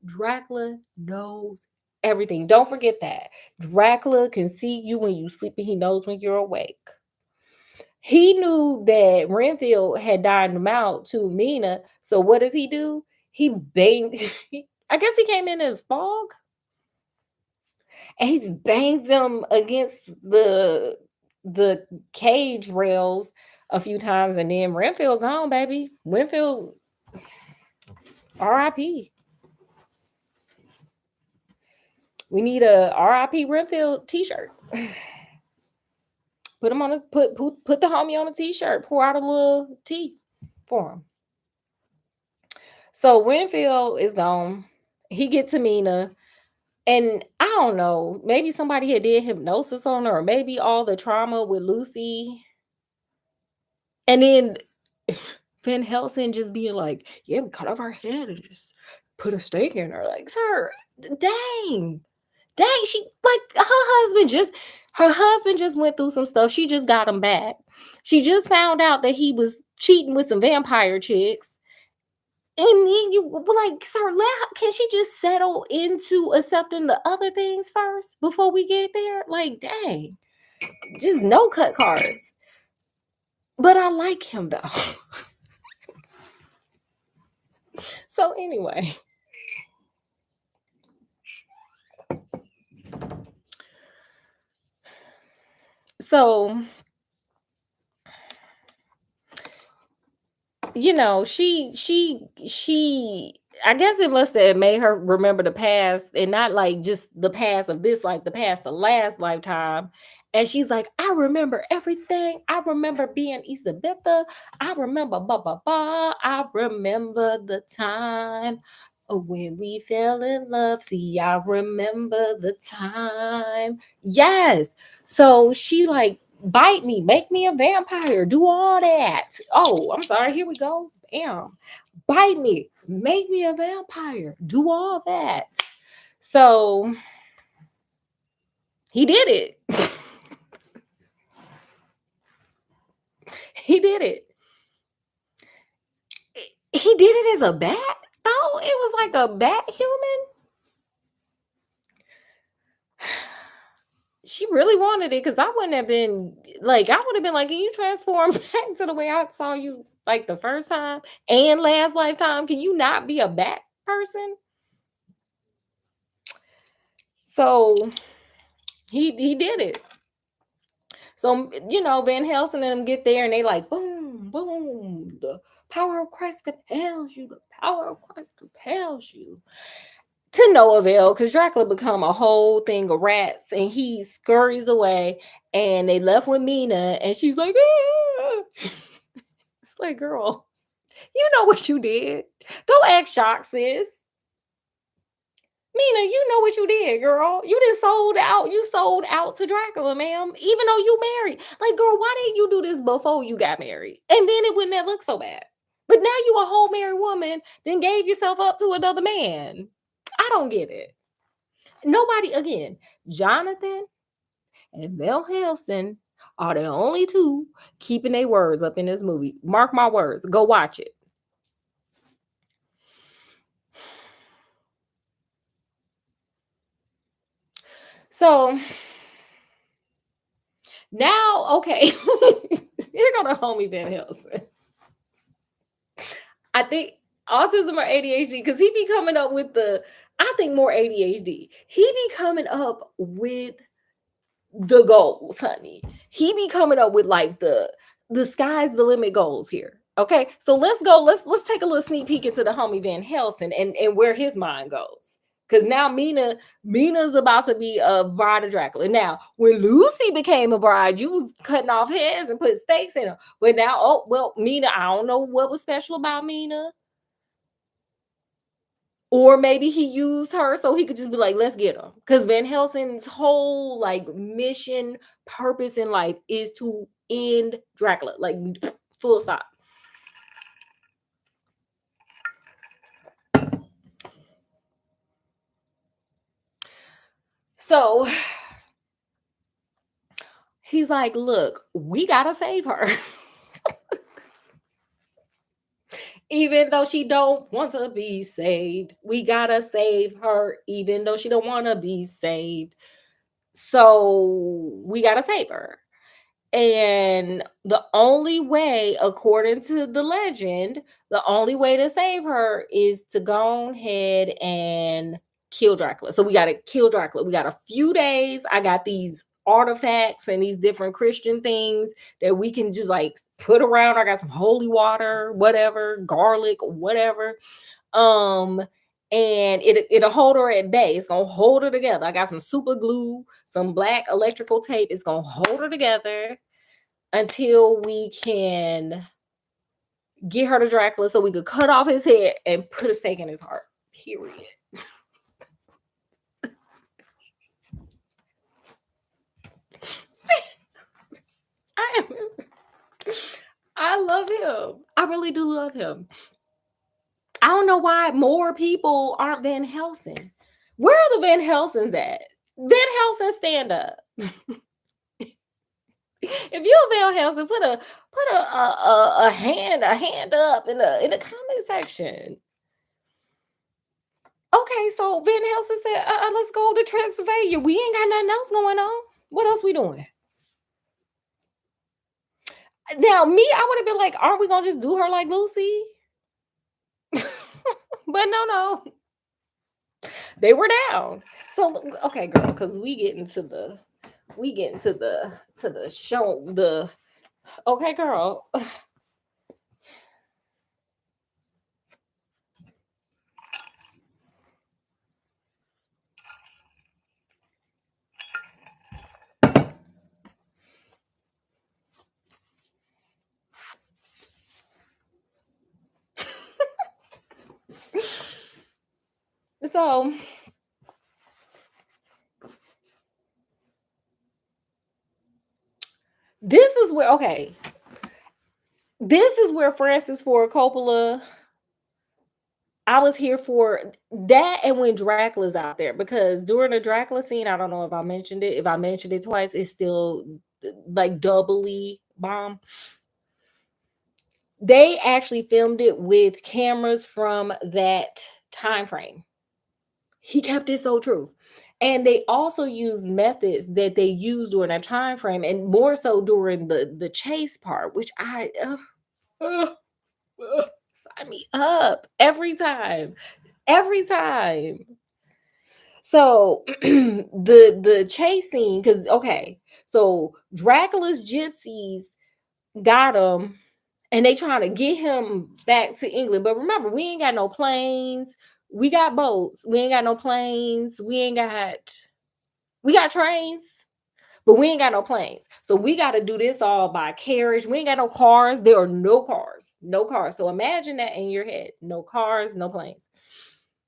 Don't forget that. Dracula can see you when you sleep and he knows when you're awake. He knew that Renfield had dined him out to Mina. So what does he do? He banged. I guess he came in as fog. And he just bangs them against the cage rails a few times. And then Renfield gone, baby. Renfield, R.I.P. We need a R.I.P. Renfield t-shirt. Put him on a put the homie on a t-shirt. Pour out a little tea for him. So Renfield is gone. He get to Mina. And I don't know. Maybe somebody had did hypnosis on her, or maybe all the trauma with Lucy. And then Van Helsing just being like, yeah, we cut off her head and just put a stake in her. Like, sir, dang. She, like, her husband just went through some stuff. She just got him back. She just found out that he was cheating with some vampire chicks. And then you like, sir, can she just settle into accepting the other things first before we get there? Like, dang. Just no cut cards. But I like him though. So anyway. So, she I guess it must have made her remember the past and not like just the past of this life, the past of last lifetime. And she's like, I remember everything. I remember being Isabella. I remember I remember the time when we fell in love. See, I remember the time. Yes. So she like, bite me, make me a vampire, do all that. Oh, I'm sorry. Here we go. Bam. Bite me, Make me a vampire. Do all that. So he did it. He did it. He did it as a bat, though. It was like a bat human. She really wanted it because I wouldn't have been like, I would have been like, can you transform back to the way I saw you like the first time and last lifetime? Can you not be a bat person? So he did it. So Van Helsing and them get there and they like boom, boom. The power of Christ compels you. The power of Christ compels you. To no avail, because Dracula become a whole thing of rats and he scurries away and they left with Mina and she's like, ah. It's like, girl, you know what you did. Don't act shocked, sis. Mina, you know what you did, girl. You done sold out. You sold out to Dracula, ma'am. Even though you married. Like, girl, why didn't you do this before you got married? And then it wouldn't have looked so bad. But now you a whole married woman, then gave yourself up to another man. I don't get it. Nobody, again, Jonathan and Mel Helsing are the only two keeping their words up in this movie. Mark my words. Go watch it. So now, okay, here go the homie Van Helsing. I think autism or ADHD, because he be coming up with I think more ADHD. He be coming up with the goals, honey. He be coming up with like the sky's the limit goals here. Okay, so let's go. Let's take a little sneak peek into the homie Van Helsing and where his mind goes. Because now Mina's about to be a bride of Dracula. Now, when Lucy became a bride, you was cutting off heads and put stakes in her. But now, oh well, Mina, I don't know what was special about Mina. Or maybe he used her so he could just be like, let's get him. Because Van Helsing's whole like mission, purpose in life is to end Dracula. Like full stop. So he's like, look, we gotta save her. Even though she don't want to be saved. We gotta save her, even though she don't want to be saved. So we gotta save her. And the only way, according to the legend, the only way to save her is to go ahead and kill Dracula. So we got to kill Dracula. We got a few days. I got these artifacts and these different Christian things that we can just like put around. I got some holy water, whatever, garlic, whatever. And it'll hold her at bay. It's gonna hold her together. I got some super glue, some black electrical tape. It's gonna hold her together until we can get her to Dracula so we could cut off his head and put a stake in his heart. Period. I love him. I really do love him. I don't know why more people aren't Van Helsing. Where are the Van Helsings at? Van Helsing, stand up. If you're Van Helsing, put a hand up in the comment section. Okay, so Van Helsing said, let's go to Transylvania. We ain't got nothing else going on. What else we doing? Now, me, I would have been like, aren't we gonna just do her like Lucy? But no. They were down. So okay, girl, because we get into the show, okay, girl. So this is where Francis Ford Coppola I was here for that, and when Dracula's out there, because during the Dracula scene, I don't know if I mentioned it. If I mentioned it twice, it's still like doubly bomb. They actually filmed it with cameras from that time frame. He kept it so true. And they also use methods that they used during that time frame, and more so during the chase part, which uh, sign me up every time. So the chase scene, because okay, so Dracula's gypsies got him, and they trying to get him back to England. But remember, we ain't got no planes. We got boats. We ain't got no planes. We got trains, but we ain't got no planes. So we got to do this all by carriage. We ain't got no cars. There are no cars. No cars. So imagine that in your head. No cars, no planes.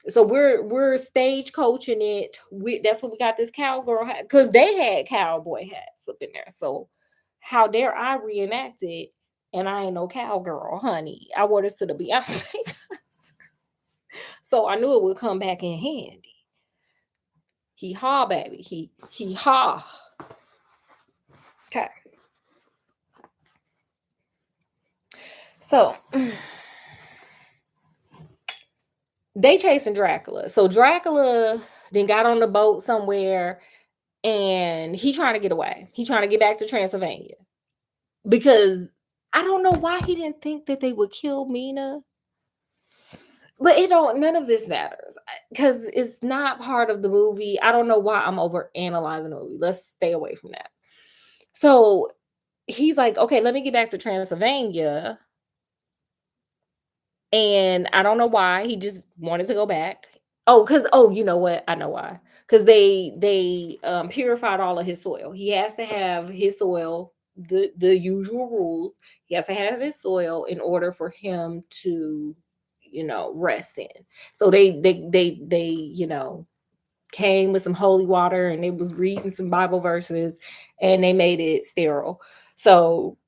So we're stage coaching it. That's what we got this cowgirl hat, because they had cowboy hats up in there. So how dare I reenact it? And I ain't no cowgirl, honey. I wore this to the Beyonce. So I knew it would come back in handy. Hee haw, baby. He haw. Okay. So they chasing Dracula. So Dracula then got on the boat somewhere, and he trying to get away. He trying to get back to Transylvania, because I don't know why he didn't think that they would kill Mina. But it don't, none of this matters, because it's not part of the movie. I don't know why I'm over analyzing the movie. Let's stay away from that. So he's like, okay, let me get back to Transylvania. And I don't know why. He just wanted to go back. You know what? I know why. Because they purified all of his soil. He has to have his soil, the usual rules. He has to have his soil in order for him to, rest in. So they came with some holy water, and it was reading some Bible verses, and they made it sterile. So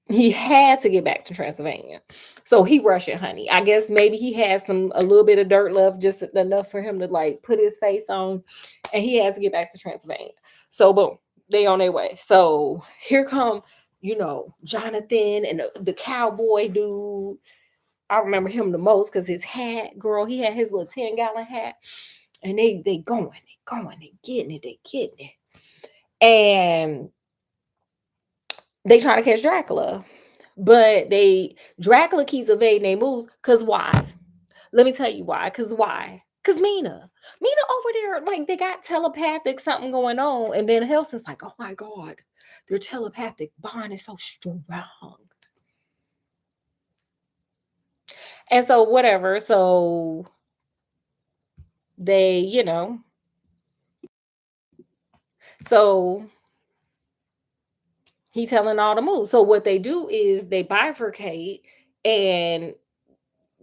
he had to get back to Transylvania. So he rushing honey. I guess maybe he had a little bit of dirt left, just enough for him to like put his face on, and he had to get back to Transylvania. So boom, they on their way. So here come, Jonathan and the cowboy dude. I remember him the most because his hat, girl, he had his little 10-gallon hat, and they going, they getting it. And they trying to catch Dracula. But Dracula keeps evading their moves. Cause why? Let me tell you why. Cause why? Cause Mina over there, like they got telepathic something going on, and then Helsing's like, oh my god, their telepathic bond is so strong. And so whatever. So they, so he telling all the moves. So what they do is they bifurcate, and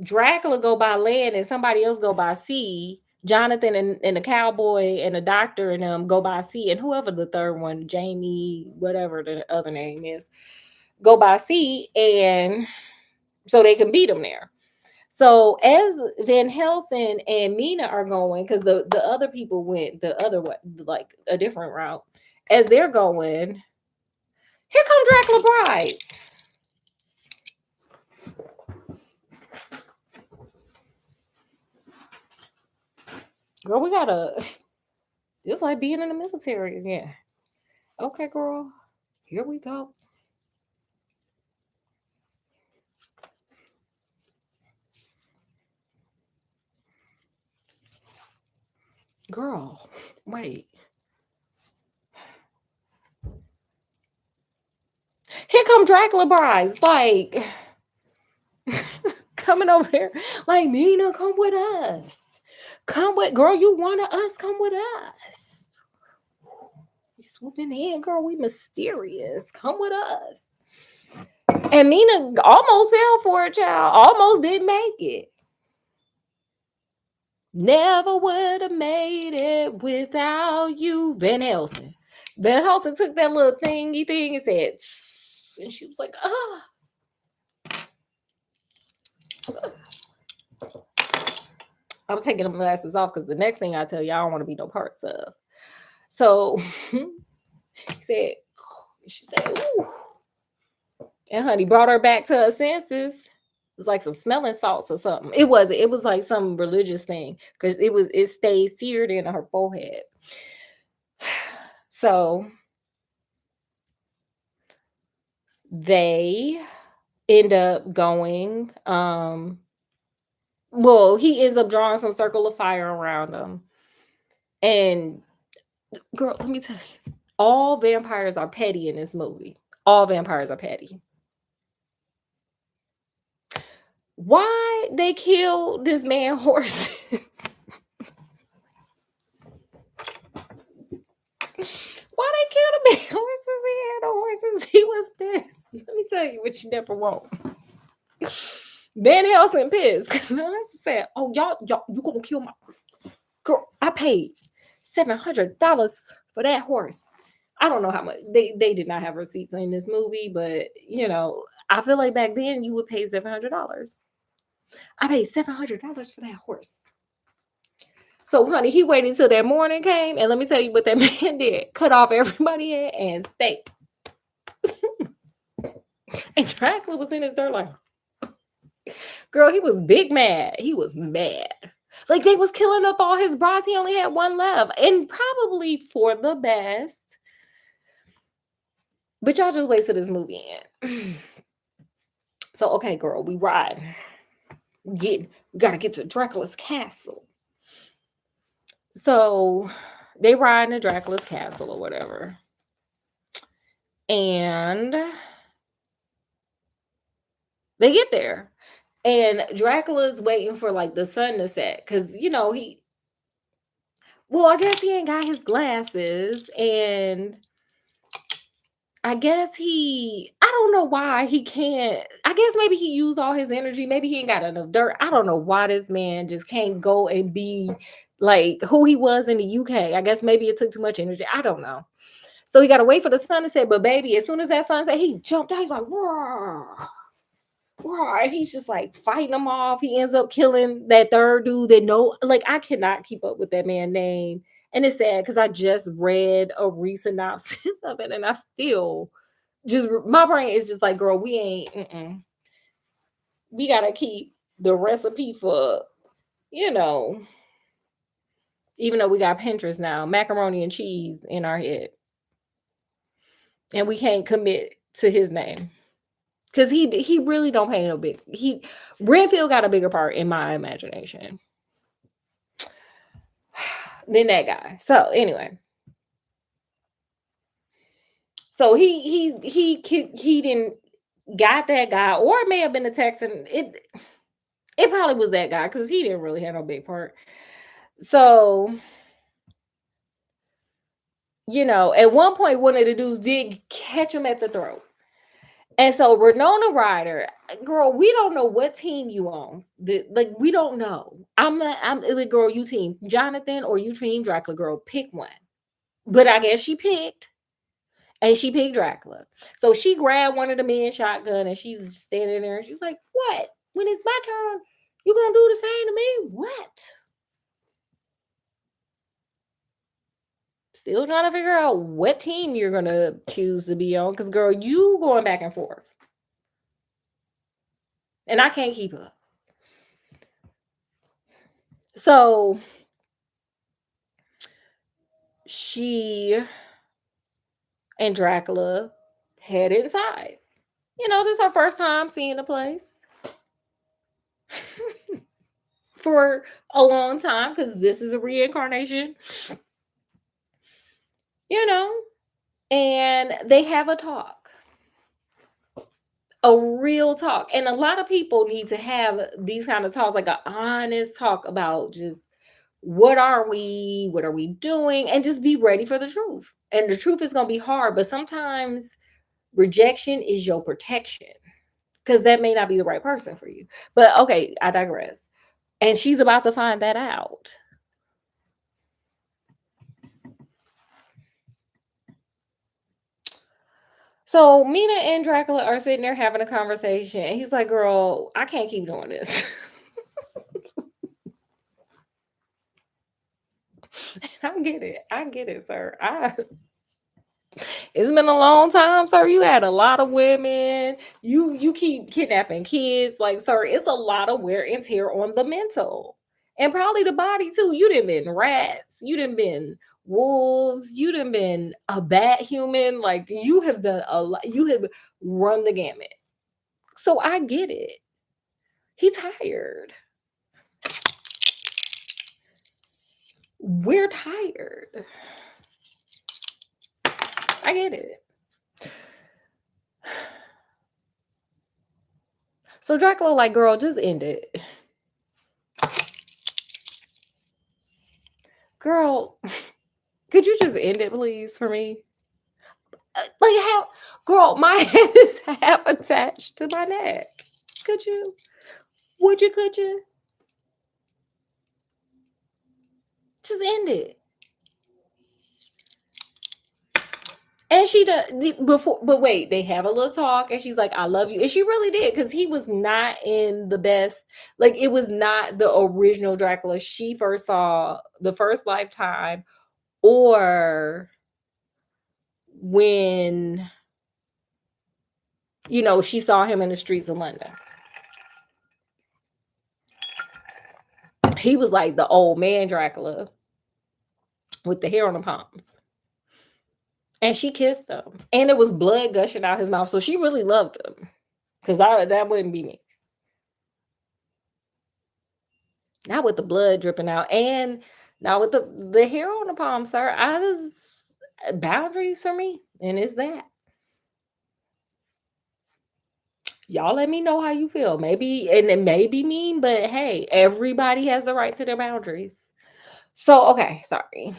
Dracula go by land and somebody else go by sea. Jonathan and the cowboy and the doctor and them go by sea, and whoever the third one, Jamie, whatever the other name is, go by sea, and so they can beat them there. So as Van Helsing and Mina are going, because the other people went the other way, like a different route. As they're going, here come Dracula Bride. Girl, we gotta. It's like being in the military again. Okay, girl. Here we go. Girl, wait. Here come Dracula Brides. Like coming over here. Like, Mina, come with us. Come with girl, you wanted us, come with us. We swooping in, girl. We mysterious. Come with us. And Mina almost fell for it, child. Almost didn't make it. Never would have made it without you. Van Helsing. Van Helsing took that little thingy thing and said, and she was like, I'm taking them glasses off because the next thing I tell you, I don't want to be no parts of. So he said, she said, ooh. And honey brought her back to her senses. It was like some smelling salts or something. It wasn't. It was like some religious thing because it stayed seared into her forehead. So they end up going. Well, he ends up drawing some circle of fire around him. And girl, let me tell you, all vampires are petty in this movie. All vampires are petty. Why they kill this man horses? Why they killed the man horses? He had no horses. He was pissed. Let me tell you what you never want. Van Helsing pissed because Melissa said, "Oh y'all, you gonna kill my girl? I paid $700 for that horse. I don't know how much they did not have receipts in this movie, but you know, I feel like back then you would pay $700. I paid $700 for that horse." So, honey, he waited until that morning came, and let me tell you what that man did: cut off everybody head and steak. And Dracula was in his dirt like, girl, he was big mad. He was mad. Like they was killing up all his bras. He only had one left, and probably for the best. But y'all just wait till this movie end. So, okay, girl, we ride. We gotta get to Dracula's castle. So they ride into Dracula's castle or whatever. And they get there. And Dracula's waiting for like the sun to set. Cause you know, I guess he ain't got his glasses. And I guess I don't know why he can't. I guess maybe he used all his energy. Maybe he ain't got enough dirt. I don't know why this man just can't go and be like who he was in the UK. I guess maybe it took too much energy. I don't know. So he got to wait for the sun to set. But baby, as soon as that sun set, he jumped out. He's like, roar, roar. And he's just like fighting them off. He ends up killing that third dude that like I cannot keep up with that man's name. And it's sad because I just read a synopsis of it and I still just, my brain is just like, girl, we ain't, we got to keep the recipe for, you know, even though we got Pinterest now, macaroni and cheese in our head. And we can't commit to his name. Because he really don't pay no big. Redfield got a bigger part in my imagination than that guy. So anyway. So he didn't got that guy, or it may have been a Texan. It probably was that guy because he didn't really have no big part. So, you know, at one point, one of the dudes did catch him at the throat. And so Winona Ryder, girl, we don't know what team you on. We don't know. I'm the girl, you team Jonathan or you team Dracula, girl, pick one. But I guess she picked. And she picked Dracula. So she grabbed one of the men's shotgun and she's just standing there and she's like, what? When it's my turn, you gonna do the same to me? What? Still trying to figure out what team you're gonna choose to be on. Because girl, you going back and forth. And I can't keep up. So she and Dracula head inside. You know, this is her first time seeing the place for a long time because this is a reincarnation. You know, and they have a talk, a real talk. And a lot of people need to have these kind of talks, like an honest talk about just what are we doing, and just be ready for the truth. And the truth is going to be hard, but sometimes rejection is your protection because that may not be the right person for you. But okay, I digress. And she's about to find that out. So Mina and Dracula are sitting there having a conversation, and he's like, girl, I can't keep doing this. it. I get it, sir. It's been a long time, sir. You had a lot of women. You keep kidnapping kids. Like, sir, it's a lot of wear and tear on the mental. And probably the body too. You done been rats. You done been wolves. You done been a bat human. Like you have done a lot. You have run the gamut. So I get it. He tired. We're tired. I get it. So Dracula, like, girl, just end it. Girl, could you just end it, please, for me? Like, how, girl, my head is half attached to my neck. Could you? Would you? Could you? Just end it. And she does before, but wait, they have a little talk, and she's like, "I love you," and she really did because he was not in the best. Like, it was not the original Dracula she first saw the first lifetime, or when she saw him in the streets of London. He was like the old man Dracula with the hair on the palms. And she kissed him. And there was blood gushing out his mouth. So she really loved him. Because that wouldn't be me. Not with the blood dripping out. And not with the hair on the palm, sir. Boundaries for me. And it's that. Y'all let me know how you feel. Maybe, and it may be mean, but hey, everybody has the right to their boundaries. So, okay, sorry.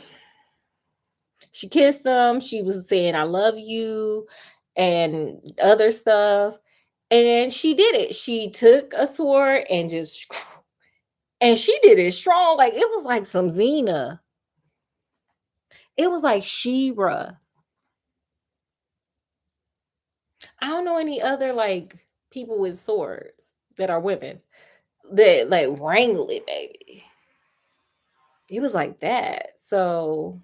She kissed him. She was saying, "I love you," and other stuff. And she did it. She took a sword and just, and she did it strong. Like, it was like some Xena. It was like She-Ra. I don't know any other like people with swords that are women that like wrangle it, baby. It was like that. So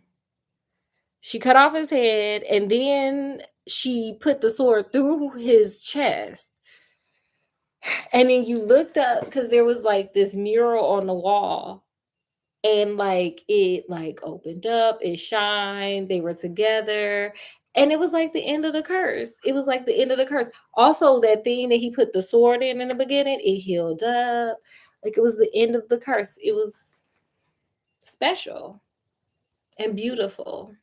she cut off his head and then she put the sword through his chest. And then you looked up because there was like this mural on the wall. And like it like opened up, it shined, they were together. And it was like the end of the curse. It was like the end of the curse. Also, that thing that he put the sword in the beginning, it healed up. Like it was the end of the curse. It was special and beautiful.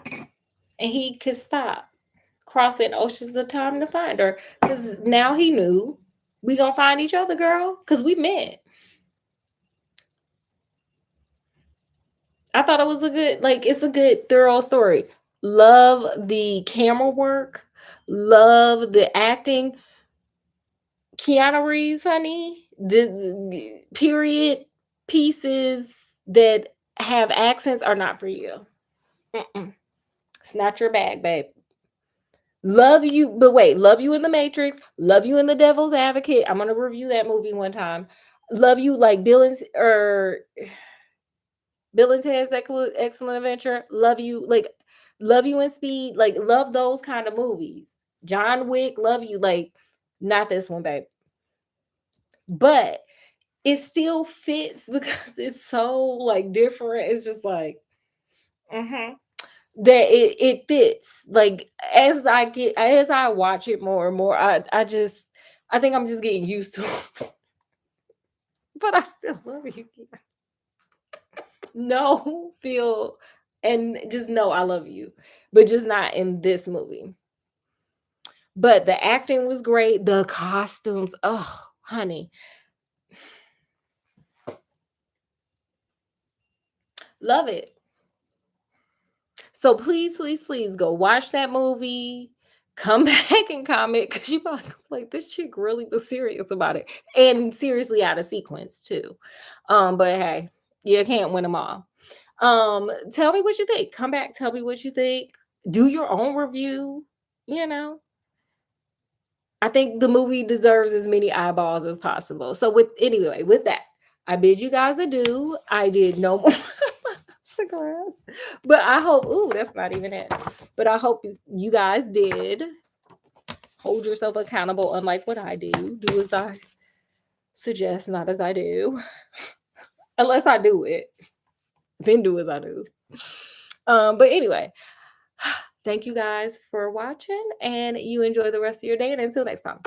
And he could stop crossing oceans of time to find her. Because now he knew we gonna find each other, girl. Because we met. I thought it was a good, like, it's a good, thorough story. Love the camera work. Love the acting. Keanu Reeves, honey. The period pieces that have accents are not for you. Mm-mm. It's not your bag, babe. Love you, but wait, love you in The Matrix. Love you in The Devil's Advocate. I'm gonna review that movie one time. Love you like Bill and Ted's Excellent Adventure. Love you in Speed. Like, love those kind of movies. John Wick, love you. Like, not this one, babe. But it still fits because it's so like different. It's just like, mm-hmm, that it fits. Like as I watch it more and more, I think I'm just getting used to it. But I still love you. No, feel, and just know I love you, but just not in this movie. But the acting was great. The costumes, oh, honey, love it. So please, please, please go watch that movie. Come back and comment because you probably like this chick really was serious about it and seriously out of sequence too. But hey, you can't win them all. Tell me what you think. Come back, tell me what you think. Do your own review. You know, I think the movie deserves as many eyeballs as possible. So with that, I bid you guys adieu. I did no more cigarettes, but I hope. Ooh, that's not even it. But I hope you guys did hold yourself accountable, unlike what I do. Do as I suggest, not as I do. Unless I do it, then do as I do. But anyway, thank you guys for watching, and you enjoy the rest of your day. And until next time.